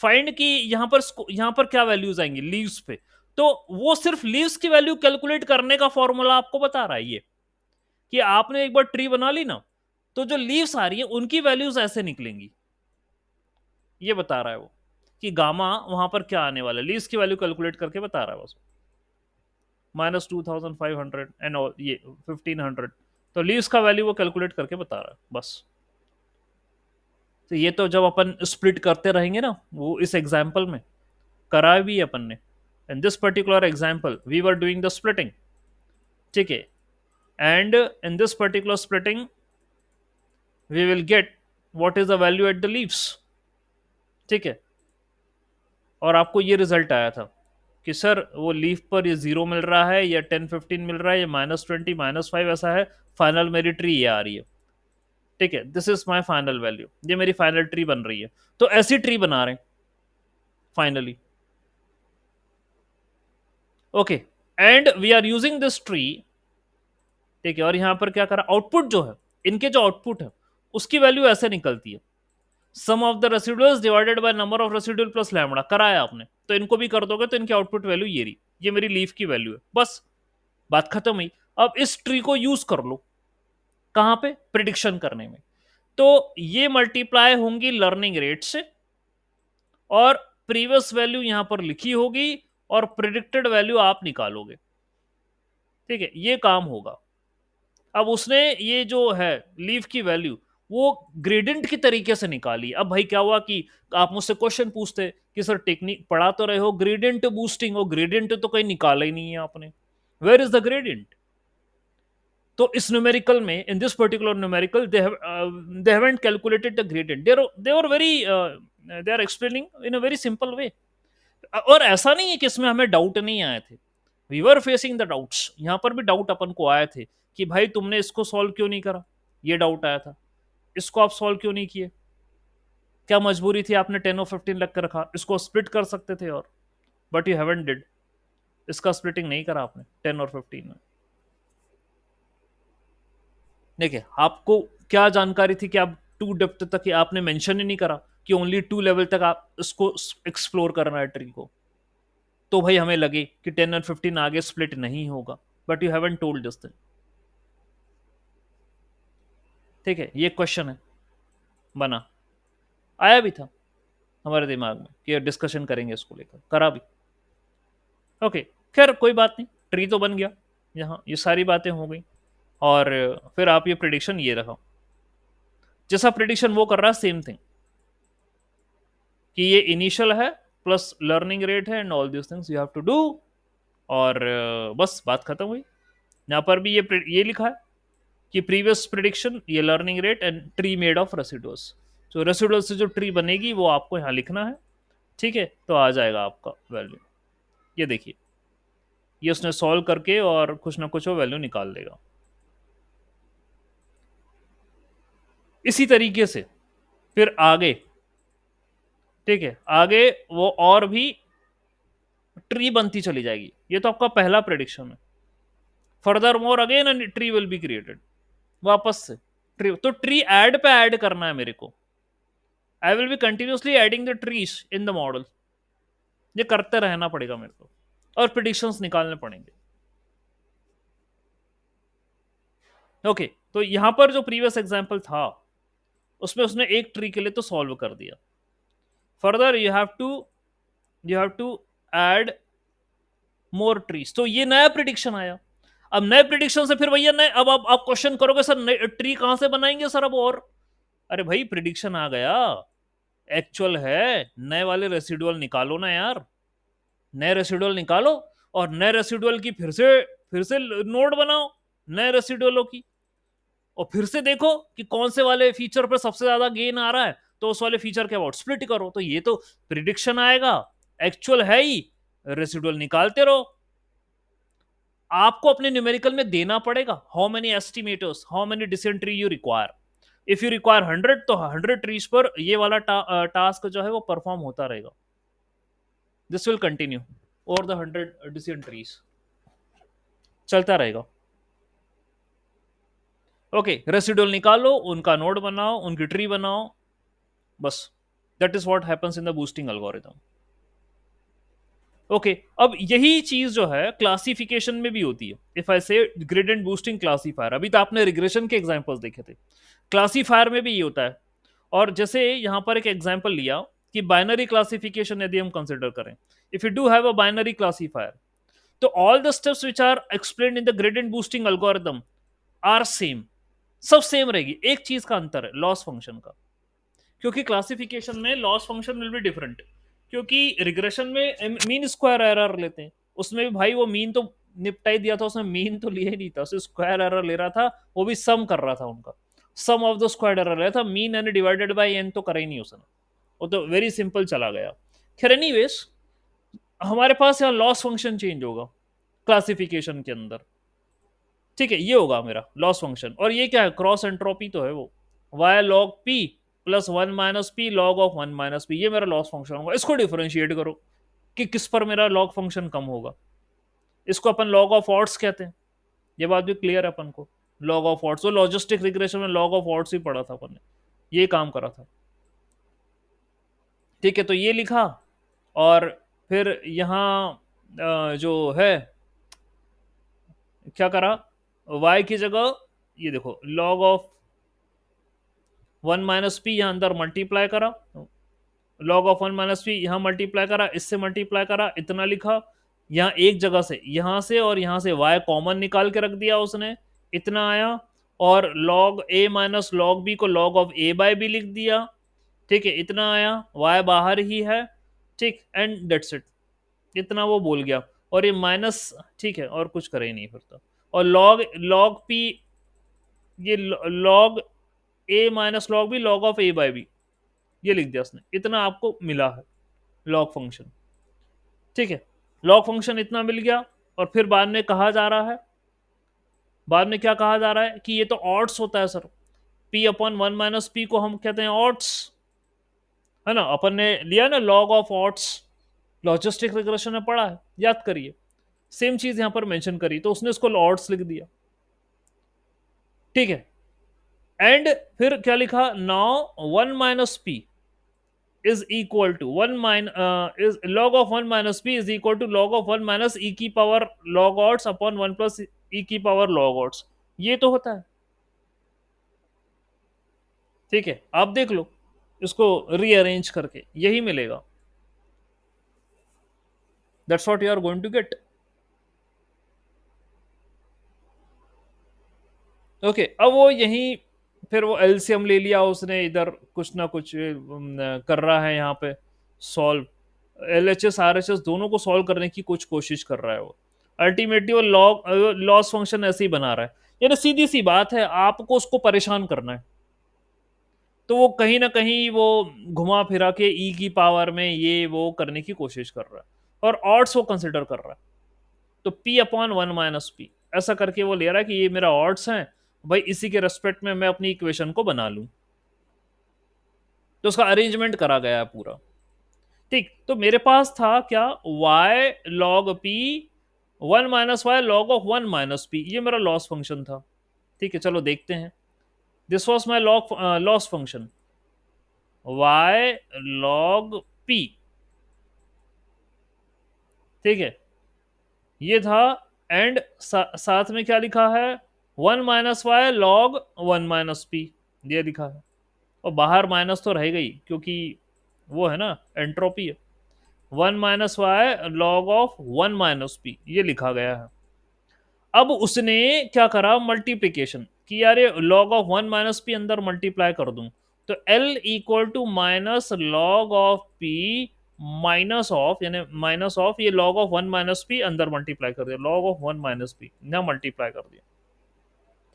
फाइंड कि यहां पर क्या वैल्यूज आएंगी लीव्स पे। तो वो सिर्फ लीव्स की वैल्यू कैलकुलेट करने का फॉर्मूला आपको बता रहा है ये, कि आपने एक बार ट्री बना ली ना, तो जो लीव्स आ रही है उनकी वैल्यूज ऐसे निकलेंगी, ये बता रहा है वो कि गामा वहां पर क्या आने वाला है, लीव्स की वैल्यू कैलकुलेट करके बता रहा है बस। -2500 एंड ये 1500, तो लीव्स का वैल्यू वो कैलकुलेट करके बता रहा है बस। तो ये तो जब अपन स्प्लिट करते रहेंगे ना, वो इस एग्जाम्पल में करा भी है अपन ने। In this particular example we were doing the splitting, ठीक है, and in this particular splitting we will get what is the value at the leaves, ठीक है। और आपको ये रिजल्ट आया था कि सर वो लीफ पर ये 0 मिल रहा है या 10-15 मिल रहा है या -20 -5 ऐसा है, फाइनल मेरी ट्री ये आ रही है, ठीक है, this is my final value, ये मेरी फाइनल ट्री बन रही है। तो ऐसी ट्री बना रहे हैं finally, okay, and we are using this tree, ठीक है। और यहां पर क्या करा, आउटपुट जो है, इनके जो आउटपुट है उसकी वैल्यू ऐसे निकलती है, sum of the residuals divided by number of residual plus lambda, कराया आपने, तो इनको भी कर दोगे तो इनकी आउटपुट वैल्यू ये रही, ये मेरी लीफ की वैल्यू है, बस बात खत्म हुई। अब इस ट्री को यूज कर लो कहां पे, प्रिडिक्शन करने में। तो ये मल्टीप्लाई होंगी लर्निंग रेट से, और प्रीवियस वैल्यू यहां पर लिखी होगी, और प्रिडिक्टेड वैल्यू आप निकालोगे, ठीक है, ये काम होगा। अब उसने ये जो है लीव की वैल्यू वो ग्रेडियंट की तरीके से निकाली। अब भाई क्या हुआ कि आप मुझसे क्वेश्चन पूछते कि सर टेक्निक पढ़ा तो रहे हो ग्रेडियंट बूस्टिंग, वो ग्रेडियंट तो कहीं निकाला ही नहीं है आपने, वेयर इज द ग्रेडियंट। तो इस न्यूमेरिकल में, in this particular numerical they haven't calculated the gradient, they are very they are explaining in a very simple way. और ऐसा नहीं है कि इसमें हमें डाउट नहीं आए थे, we were facing the doubts, यहां पर भी डाउट अपन को आए थे कि भाई तुमने इसको सॉल्व क्यों नहीं करा, ये डाउट आया था, इसको आप सॉल्व क्यों नहीं किए, क्या मजबूरी थी आपने 10 और 15 लग कर रखा, इसको स्प्लिट कर सकते थे, और बट यू हैवंट डिड, इसका स्प्लिटिंग नहीं करा आपने 10 और 15 में। देखिए आपको क्या जानकारी थी कि आप टू डेप्थ तक, आपने मेंशन ही नहीं करा कि ओनली 2 लेवल तक आप इसको एक्सप्लोर करना है ट्री को, तो भाई हमें लगे कि 10 और 15 आगे स्प्लिट नहीं होगा, but you haven't told this thing, ठीक है। ये क्वेश्चन है बना, आया भी था हमारे दिमाग में कि डिस्कशन करेंगे इसको लेकर, करा भी, ओके। खैर कोई बात नहीं, ट्री तो बन गया, यहाँ ये सारी बातें हो गई। और फिर आप ये प्रिडिक्शन ये रखा, जैसा प्रिडिक्शन वो कर रहा है सेम थिंग, कि ये इनिशियल है प्लस लर्निंग रेट है and all this things you have to do, और बस बात खत्म हुई। यहाँ पर भी ये लिखा है कि प्रीवियस प्रिडिक्शन, ये learning rate and tree made of residuals, तो रेसिडुअल्स से जो ट्री बनेगी वो आपको यहाँ लिखना है, ठीक है, तो आ जाएगा आपका वैल्यू। ये देखिए, ये उसने सॉल्व करके और कुछ ना कुछ वो वैल्यू निकाल देगा। इसी तरीके से फिर आगे, ठीक है, आगे वो और भी ट्री बनती चली जाएगी। ये तो आपका पहला प्रेडिक्शन है। Further more again tree will be created, वापस से ट्री, तो ट्री ऐड पे ऐड करना है मेरे को, आई will B continuously adding the trees in the model, ये करते रहना पड़ेगा मेरे को, और प्रिडिक्शंस निकालने पड़ेंगे, ओके। तो यहां पर जो प्रीवियस एग्जांपल था उसमें उसने एक ट्री के लिए तो सॉल्व कर दिया, further you have to add more trees, तो ये नया प्रिडिक्शन आया। अब नए प्रिडिक्शन से फिर भैया नए, अब आप क्वेश्चन करोगे सर ट्री कहां से बनाएंगे सर अब, और अरे भाई प्रिडिक्शन आ गया, एक्चुअल है, नए वाले रेसिडुअल निकालो ना यार, नए रेसिडुअल निकालो, और नए रेसिडुअल की फिर से नोड बनाओ नए रेसिडुअलों की, और फिर से देखो कि कौन से वाले फीचर पर सबसे ज्यादा गेन आ रहा है, तो उस वाले फीचर के अबाउट स्प्लिट करो। तो ये तो प्रिडिक्शन आएगा, एक्चुअल है ही, रेसिडुअल निकालते रहो। आपको अपने न्यूमेरिकल में देना पड़ेगा how many estimators, how many decent tree you require. If you require 100, तो 100 ट्रीज पर ये वाला टास्क जो है वो परफॉर्म होता रहेगा, this will continue over the 100 decent trees, चलता रहेगा, ओके। रेसिडुअल निकालो, उनका नोड बनाओ, उनकी ट्री बनाओ, बस that is what happens in the boosting algorithm. Okay, अब यही चीज जो है क्लासिफिकेशन में भी होती है। इफ आई से ग्रेडियंट बूस्टिंग क्लासीफायर, अभी तो आपने रिग्रेशन के एग्जांपल्स देखे थे, क्लासीफायर में भी ये होता है। और जैसे यहां पर एक एग्जांपल लिया कि बाइनरी क्लासिफिकेशन यदि हम कंसिडर करें, if you do have a binary classifier, तो all the steps which are explained in the gradient boosting algorithm are same, सब सेम रहेगी। एक चीज का अंतर है लॉस फंक्शन का, क्योंकि क्लासिफिकेशन में loss function will be different, क्योंकि रिग्रेशन में मीन स्क्वायर एरर लेते हैं, उसमें भी भाई वो मीन तो निपटा ही दिया था, उसमें मीन तो लिया ही नहीं था, उससे स्क्वायर एरर ले रहा था, वो भी सम कर रहा था उनका, sum of the square error ले रहा था, mean n divided by n तो करा ही नहीं उसने, वो तो वेरी सिंपल चला गया। खैर एनीवेज, हमारे पास यहाँ लॉस फंक्शन चेंज होगा क्लासिफिकेशन के अंदर, ठीक है, ये होगा मेरा लॉस फंक्शन। और ये क्या है, क्रॉस एंट्रोपी तो है वो, y log p plus one minus p log of one minus P, ये मेरा लॉस फंक्शन होगा। इसको डिफरेंशिएट करो कि किस पर मेरा लॉग फंक्शन कम होगा। इसको अपन लॉग ऑफ ऑड्स कहते हैं, ये बात भी क्लियर है अपन को। लॉग ऑफ ऑड्स, वो लॉजिस्टिक रिग्रेशन में लॉग ऑफ ऑड्स ही पढ़ा था अपन ने, ये काम करा था। ठीक है, तो ये लिखा, और फिर यहाँ जो है क्या करा, y की जगह ये देखो log of one minus P यहाँ अंदर मल्टीप्लाई करा, log of one minus P यहाँ मल्टीप्लाई करा, इससे मल्टीप्लाई करा, इतना लिखा। यहाँ एक जगह से, यहाँ से और यहाँ से y कॉमन निकाल के रख दिया उसने, इतना आया। और log a minus log B को log of a by B लिख दिया, ठीक है, इतना आया, y बाहर ही है, ठीक, एंड डेट्स इट, इतना वो बोल गया। और ये माइनस, ठीक है, और कुछ करे ही नहीं फिर तो। और लॉग लॉग पी, ये log a minus log b log of a by b, ये लिख दिया उसने, इतना आपको मिला है लॉग फंक्शन, ठीक है। लॉग फंक्शन इतना मिल गया, और फिर बाद में कहा जा रहा है, बाद में क्या कहा जा रहा है कि ये तो ऑड्स होता है sir, P upon one minus p को हम कहते हैं ऑड्स, है ना, अपन ने लिया ना log of odds, logistic regression में पढ़ा है, याद करिए। सेम चीज यहां पर मेंशन करी, तो उसने उसको ऑड्स लिख दिया, ठीक है। एंड फिर क्या लिखा, now one minus P is equal to 1 minus is log of 1 minus p is equal to log of 1 minus e की power log odds upon 1 plus e की पावर log odds, ये तो होता है, ठीक है। आप देख लो इसको रीअरेंज करके, यही मिलेगा, that's what you are going to get. Okay, अब वो यही, फिर वो एलसीएम ले लिया उसने, इधर कुछ ना कुछ कर रहा है यहाँ पे सॉल्व, एलएचएस आरएचएस दोनों को सॉल्व करने की कुछ कोशिश कर रहा है वो। अल्टीमेटली वो लॉग लॉस फंक्शन ऐसे ही बना रहा है, यानी सीधी सी बात है, आपको उसको परेशान करना है, तो वो कहीं ना कहीं वो घुमा फिरा के ई की पावर में ये वो करने की कोशिश कर रहा है, और ऑड्स वो कंसिडर कर रहा है। तो P upon one minus P ऐसा करके वो ले रहा है कि ये मेरा ऑड्स है भाई, इसी के रेस्पेक्ट में मैं अपनी इक्वेशन को बना लूं, तो उसका अरेंजमेंट करा गया है पूरा, ठीक। तो मेरे पास था क्या, y log p one minus y log of one minus P, ये मेरा लॉस फंक्शन था, ठीक है। चलो देखते हैं, this was my loss function y log p, ठीक है, ये था। एंड साथ में क्या लिखा है, one minus y log one minus P, ये लिखा है। और बाहर माइनस तो रहेगा ही, क्योंकि वो है ना एंट्रोपी है, one minus y log of one minus P, ये लिखा गया है। अब उसने क्या करा, मल्टीप्लीकेशन कि यार ये log of one minus p अंदर मल्टीप्लाई कर दूं, तो l equal to minus log of p minus of, यानी माइनस ऑफ ये log of one minus p अंदर मल्टीप्लाई कर दिया, log of one minus p ना मल्टीप्लाई कर दिया,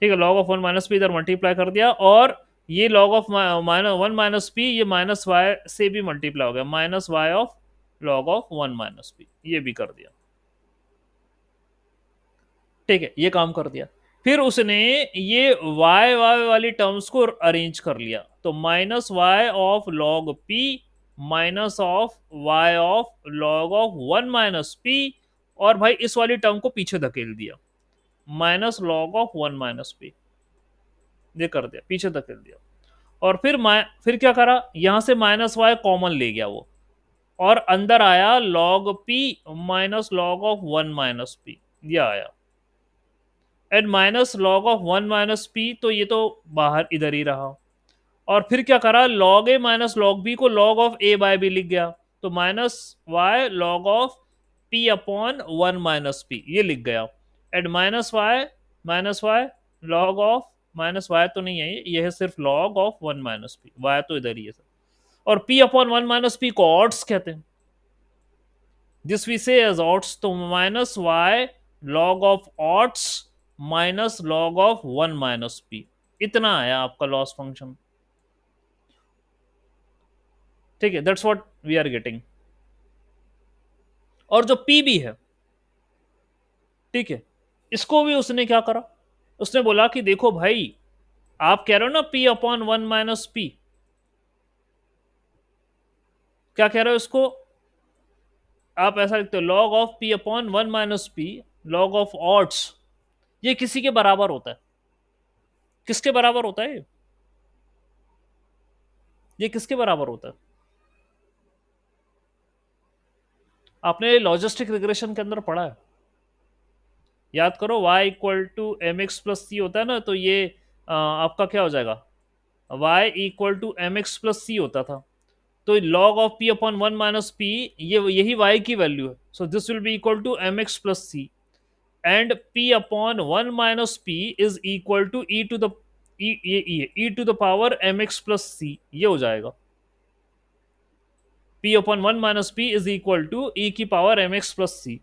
ठीक है, log of one minus p इधर मल्टीप्लाई कर दिया। और ये log of minus one minus P ये माइनस वाई से भी मल्टीप्लाई हो गया, minus y of log of one minus P, ये भी कर दिया, ठीक है, ये काम कर दिया। फिर उसने ये y y वाली टर्म्स को अरेंज कर लिया, तो minus y of log p minus of y of log of one minus p, और भाई इस वाली टर्म को पीछे धकेल दिया, minus log of one minus P, ये कर दिया, पीछे धकेल दिया। और फिर क्या करा, यहां से माइनस वाई कॉमन ले गया वो, और अंदर आया log P minus log of 1 minus P, ये आया। And minus log of 1 minus P, तो ये तो बाहर इधर ही रहा। और फिर क्या करा, log a minus log B को log of a by B लिख गया, तो minus y log of p upon 1 minus P, ये लिख गया। And minus y log of, minus y तो नहीं है ये है सिर्फ log of 1 minus p, y तो इधर ही है। और p अपॉन 1 माइनस पी को ऑड्स कहते हैं, this we say as odds. तो minus y log of odds minus log of 1 minus p, इतना आया आपका लॉस फंक्शन। ठीक है, that's what we are getting. और जो पी भी है, ठीक है, इसको भी उसने क्या करा, उसने बोला कि देखो भाई, आप कह रहे हो ना p अपॉन 1 माइनस पी, क्या कह रहे हो इसको, आप ऐसा लिखते हो log of p upon 1 minus p log of odds, ये किसी के बराबर होता है। किसके बराबर होता है ये किसके बराबर होता है? आपने लॉजिस्टिक रिग्रेशन के अंदर पढ़ा है, याद करो, y equal to M X plus C होता है ना, तो ये आपका क्या हो जाएगा, y equal to M X plus C होता था। तो log of p upon 1 minus P, ये यही y की वैल्यू है, so this will be equal to M X plus C. And p upon 1 minus P is equal to E to the E to the power M X plus C, ये हो जाएगा। p upon 1 minus P is equal to E की power M X plus सी।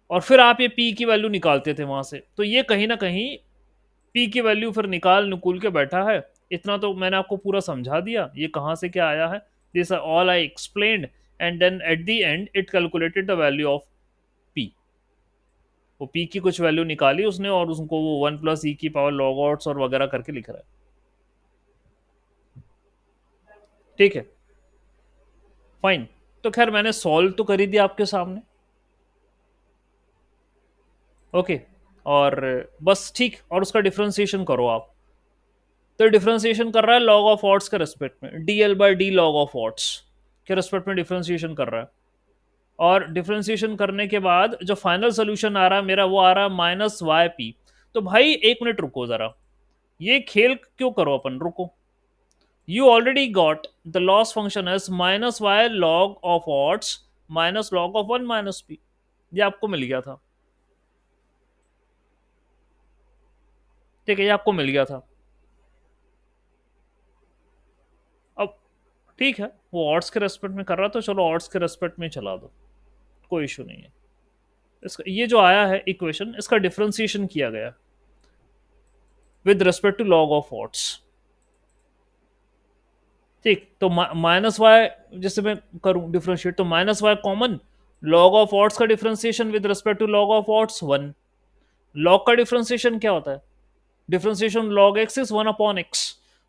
और फिर आप ये p की value निकालते थे वहां से, तो ये कहीं ना कहीं p की वैल्यू फिर निकाल नुकुल के बैठा है। इतना तो मैंने आपको पूरा समझा दिया, ये कहां से क्या आया है, this all I explained. And then at the end it calculated the value of p। वो p की कुछ वैल्यू निकाली उसने, और उसको वो 1 प्लस ई की पावर लॉग आउट्स और वगैरह करके लिख रहा है। ठीक है, फाइन। तो खैर मैंने सॉल्व तो कर ही दिया आपके सामने, ओके। और बस ठीक, और उसका डिफ्रेंसिएशन करो आप। तो डिफ्रेंसिएशन कर रहा है लॉग ऑफ ऑड्स के रेस्पेक्ट में, DL by D log of odds के रेस्पेक्ट में डिफ्रेंसिएशन कर रहा है। और डिफ्रेंसिएशन करने के बाद जो फाइनल सोल्यूशन आ रहा है मेरा, वो आ रहा है माइनस वाई पी। तो भाई एक मिनट रुको जरा, ये खेल क्यों करो अपन, रुको। You already got the loss function as minus y log of odds minus log of 1 minus P, ये आपको मिल गया था। ठीक है, ये आपको मिल गया था। अब ठीक है, वो ऑड्स के रेस्पेक्ट में कर रहा, तो चलो ऑड्स के रेस्पेक्ट में चला दो, कोई इशू नहीं है। इसका ये जो आया है इक्वेशन, इसका डिफ्रेंसिएशन किया गया with respect to log of odds. ठीक, तो माइनस वाई जैसे मैं करूं डिफ्रेंशिएट, तो minus Y common, log of odds का differentiation with respect to log of odds 1। Log का डिफ्रेंसिएशन क्या होता है, differentiation log X is 1 upon X,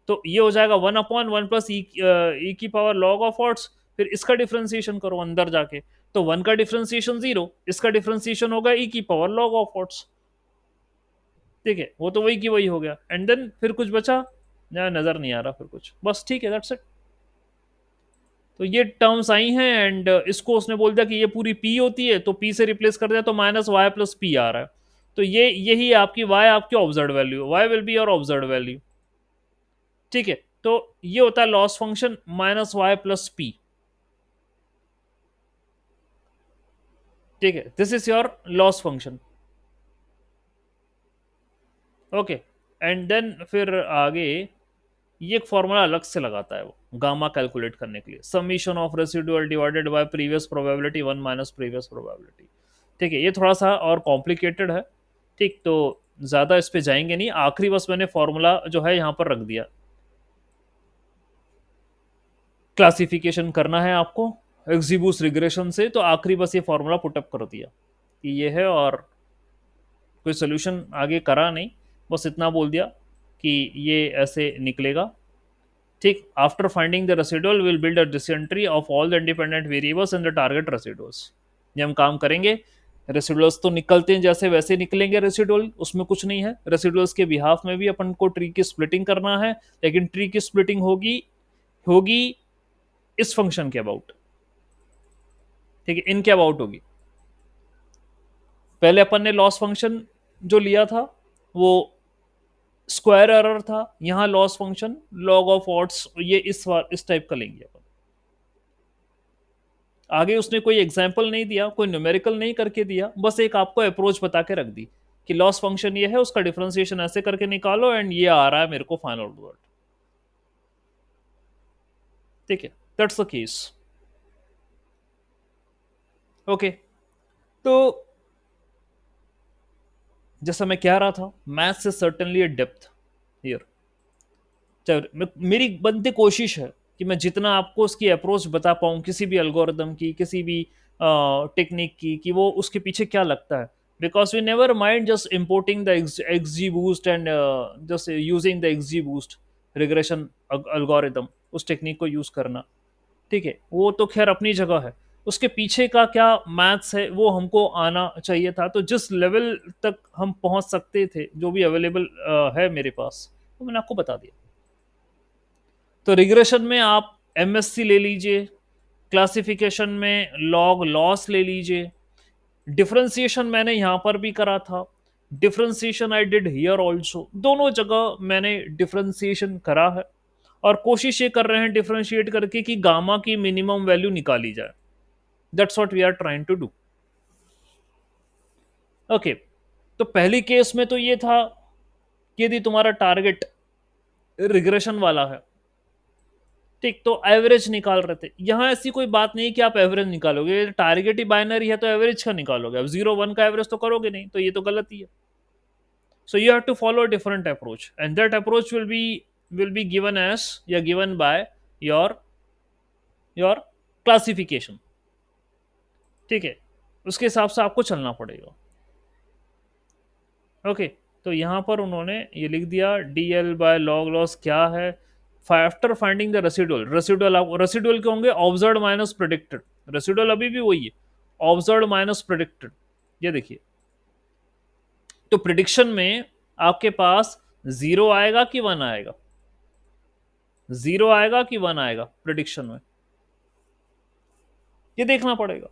तो ये हो जाएगा 1 अपॉन 1 प्लस ई की पावर लॉग ऑफ ऑड्स। फिर इसका डिफ्रेंसिएशन करो अंदर जाके, तो 1 का डिफ्रेंसिएशन 0, इसका डिफ्रेंसिएशन होगा ई की पावर लॉग ऑफ ऑड्स। ठीक है, वो तो वही की वही हो गया। एंड देन फिर कुछ बचा, नजर नहीं आ रहा फिर कुछ, बस ठीक है, दैट्स इट। तो ये टर्म्स आई हैं, एंड इसको उसने बोल दिया कि ये पूरी p होती है, तो p से रिप्लेस कर दिया, तो माइनस वाई प्लस पी आ रहा है। तो ये यही आपकी y आपकी observe value, y will be your observe value. ठीक है, तो ये होता है loss function minus y plus p. ठीक है, this is your loss function, okay. And then फिर आगे ये एक फॉर्मूला अलग से लगाता है वो गामा कैलकुलेट करने के लिए, summation of residual divided by previous probability 1 minus previous probability. ठीक है, ये थोड़ा सा और कॉम्प्लिकेटेड है, ठीक, तो ज़्यादा इस पे जाएंगे नहीं। आखिरी बस मैंने फॉर्मूला जो है यहाँ पर रख दिया, क्लासिफिकेशन करना है आपको एक्सिबूस रिग्रेशन से, तो आखिरी बस ये फॉर्मूला पुटअप कर दिया कि ये है, और कोई सोल्यूशन आगे करा नहीं, बस इतना बोल दिया कि ये ऐसे निकलेगा। ठीक, after finding the residual will build a dysentery of all the independent variables and the target residuals. ये हम काम करेंगे, रेसिडुअल्स तो निकलते हैं जैसे वैसे निकलेंगे, रेसिडुअल उसमें कुछ नहीं है। रेसिडुअल्स के बिहाफ में भी अपन को ट्री की स्प्लिटिंग करना है, लेकिन ट्री की स्प्लिटिंग होगी होगी इस फंक्शन के अबाउट, ठीक है, इनके अबाउट होगी। पहले अपन ने लॉस फंक्शन जो लिया था वो स्क्वायर एरर था, यहां loss function log of odds, ये इस टाइप का लेंगे अपन। आगे उसने कोई एग्जाम्पल नहीं दिया, कोई न्यूमेरिकल नहीं करके दिया, बस एक आपको अप्रोच बता के रख दी कि लॉस फंक्शन ये है, उसका डिफरेंशिएशन ऐसे करके निकालो एंड ये आ रहा है मेरे को फाइनल वर्ड। ठीक है, दैट्स द केस। ओके, तो जैसा मैं कह रहा था, maths is certainly a depth here. मेरी बनती कोशिश है कि मैं जितना आपको उसकी अप्रोच बता पाऊँ किसी भी एल्गोरिदम की, किसी भी टेक्निक की, कि वो उसके पीछे क्या लगता है। Because we never mind just importing the x g boost and just using the x g boost regression algorithm, उस टेक्निक को यूज करना। ठीक है, वो तो खैर अपनी जगह है, उसके पीछे का क्या मैथ्स है वो हमको आना चाहिए था। तो जिस लेवल तक हम पहुंच सकते थे, जो भी अवेलेबल है मेरे पास, वो मैंने आपको बता दिया। तो रिग्रेशन में आप एमएससी ले लीजिए, क्लासिफिकेशन में लॉग लॉस ले लीजिए, डिफरेंशिएशन मैंने यहां पर भी करा था, differentiation I did here also, दोनों जगह मैंने डिफरेंशिएशन करा है। और कोशिश ये कर रहे हैं डिफरेंशिएट करके कि गामा की मिनिमम वैल्यू निकाली जाए। That's what we are trying to do. Okay, तो पहली केस में तो ये था कि यदि तुम्हारा टारगेट रिग्रेशन वाला है, ठीक, तो एवरेज निकाल रहे थे। यहां ऐसी कोई बात नहीं कि आप एवरेज निकालोगे, टारगेट ही बाइनरी है तो एवरेज का निकालोगे, अब 0 1 का एवरेज तो करोगे नहीं, तो ये तो गलत ही है। So you have to follow different approach and that approach will be given as या given by your your classification. ठीक है, उसके हिसाब से आपको चलना पड़ेगा। ओके, तो यहां पर उन्होंने ये लिख दिया D L by log loss क्या है। After finding the residual, residual के होंगे ऑब्जर्व माइनस प्रिडिक्टेड, रेसिडुअल अभी भी वही है, ऑब्जर्व माइनस प्रिडिक्टेड। ये देखिए, तो प्रिडिक्शन में आपके पास 0 आएगा कि 1 आएगा, 0 आएगा कि 1 आएगा प्रिडिक्शन में, ये देखना पड़ेगा।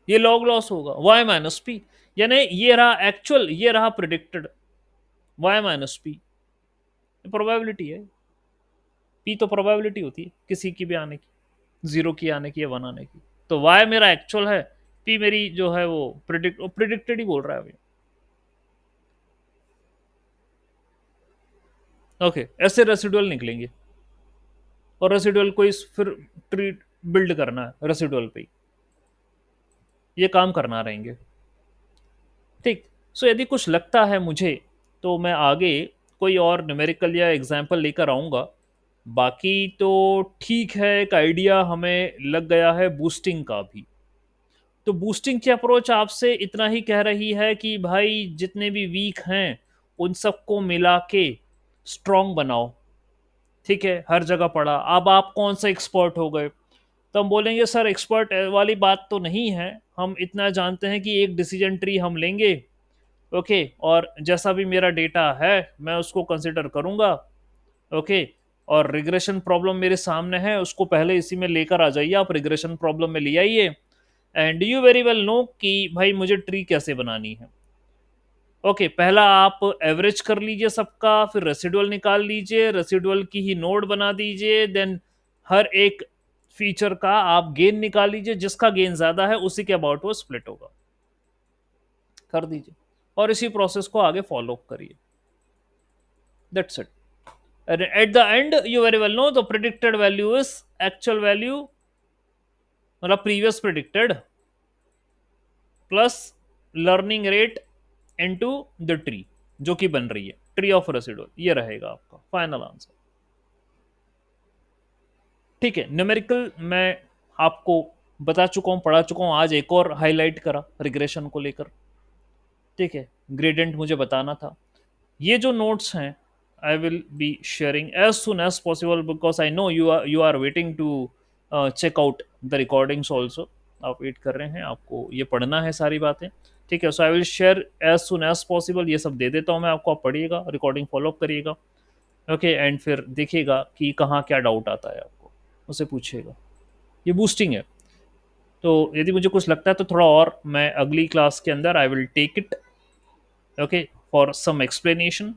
ये लॉग लॉस होगा y माइनस पी, यानी ये रहा एक्चुअल, ये रहा predicted, y minus P probability है। पी तो प्रोबेबिलिटी होती है किसी की भी आने की, 0 की आने की या 1 आने की। तो y मेरा एक्चुअल है, पी मेरी जो है वो प्रिडिक्टेड ही बोल रहा है अभी। ओके, ऐसे रेसिडुअल निकलेंगे और रेसिडुअल को इस फिर ट्री बिल्ड करना है रेसिडुअल पे ही, ये काम करना रहेंगे। ठीक, सो यदि कुछ लगता है मुझे तो मैं आगे कोई और न्यूमेरिकल या एग्जाम्पल लेकर आऊँगा। बाकी तो ठीक है, एक आइडिया हमें लग गया है बूस्टिंग का भी। तो बूस्टिंग की अप्रोच आपसे इतना ही कह रही है कि भाई जितने भी वीक हैं उन सबको मिला के स्ट्रॉन्ग बनाओ। ठीक है, हर जगह पढ़ा, अब आप कौन सा एक्सपर्ट हो गए। तो हम बोलेंगे सर एक्सपर्ट वाली बात तो नहीं है, हम इतना जानते हैं कि एक डिसीजन ट्री हम लेंगे। ओके, और जैसा भी मेरा डेटा है मैं उसको कंसिडर करूंगा। ओके, और रिग्रेशन प्रॉब्लम मेरे सामने है, उसको पहले इसी में लेकर आ जाइए, आप रिग्रेशन प्रॉब्लम में ले आइए and you very well know कि भाई मुझे ट्री कैसे बनानी है। ओके, पहला आप एवरेज कर लीजिए सबका, फिर रेसिडुअल निकाल लीजिए, रेसिडुअल की ही नोड बना दीजिए, देन हर एक फीचर का आप गेन निकाल लीजिए, जिसका गेन ज्यादा है उसी के अबाउट वो स्प्लिट होगा, कर दीजिए और इसी प्रोसेस को आगे फॉलो करिए। That's it. At the end you very well know the predicted value is actual value, मतलब previous predicted plus learning rate into the tree जो कि बन रही है, ट्री ऑफ रेसिडुअल, ये रहेगा आपका फाइनल आंसर। ठीक है, न्यूमेरिकल मैं आपको बता चुका हूं, पढ़ा चुका हूं, आज एक और हाईलाइट करा रिग्रेशन को लेकर। ठीक है, ग्रेडियंट मुझे बताना था। ये जो नोट्स हैं I will be sharing as soon as possible, because I know you are waiting to check out the recordings also. आप वेट कर रहे हैं, आपको ये पढ़ना है सारी बातें। ठीक है, so I will share as soon as possible, ये सब दे देता हूँ मैं आपको, आप पढ़िएगा, रिकॉर्डिंग फॉलोअप करिएगा। ओके, एंड फिर देखिएगा कि कहाँ क्या डाउट आता है आपको, उसे पूछिएगा। ये बूस्टिंग है। तो यदि मुझे कुछ लगता है तो थोड़ा और मैं अगली क्लास के अंदर I will take it, okay, for some explanation,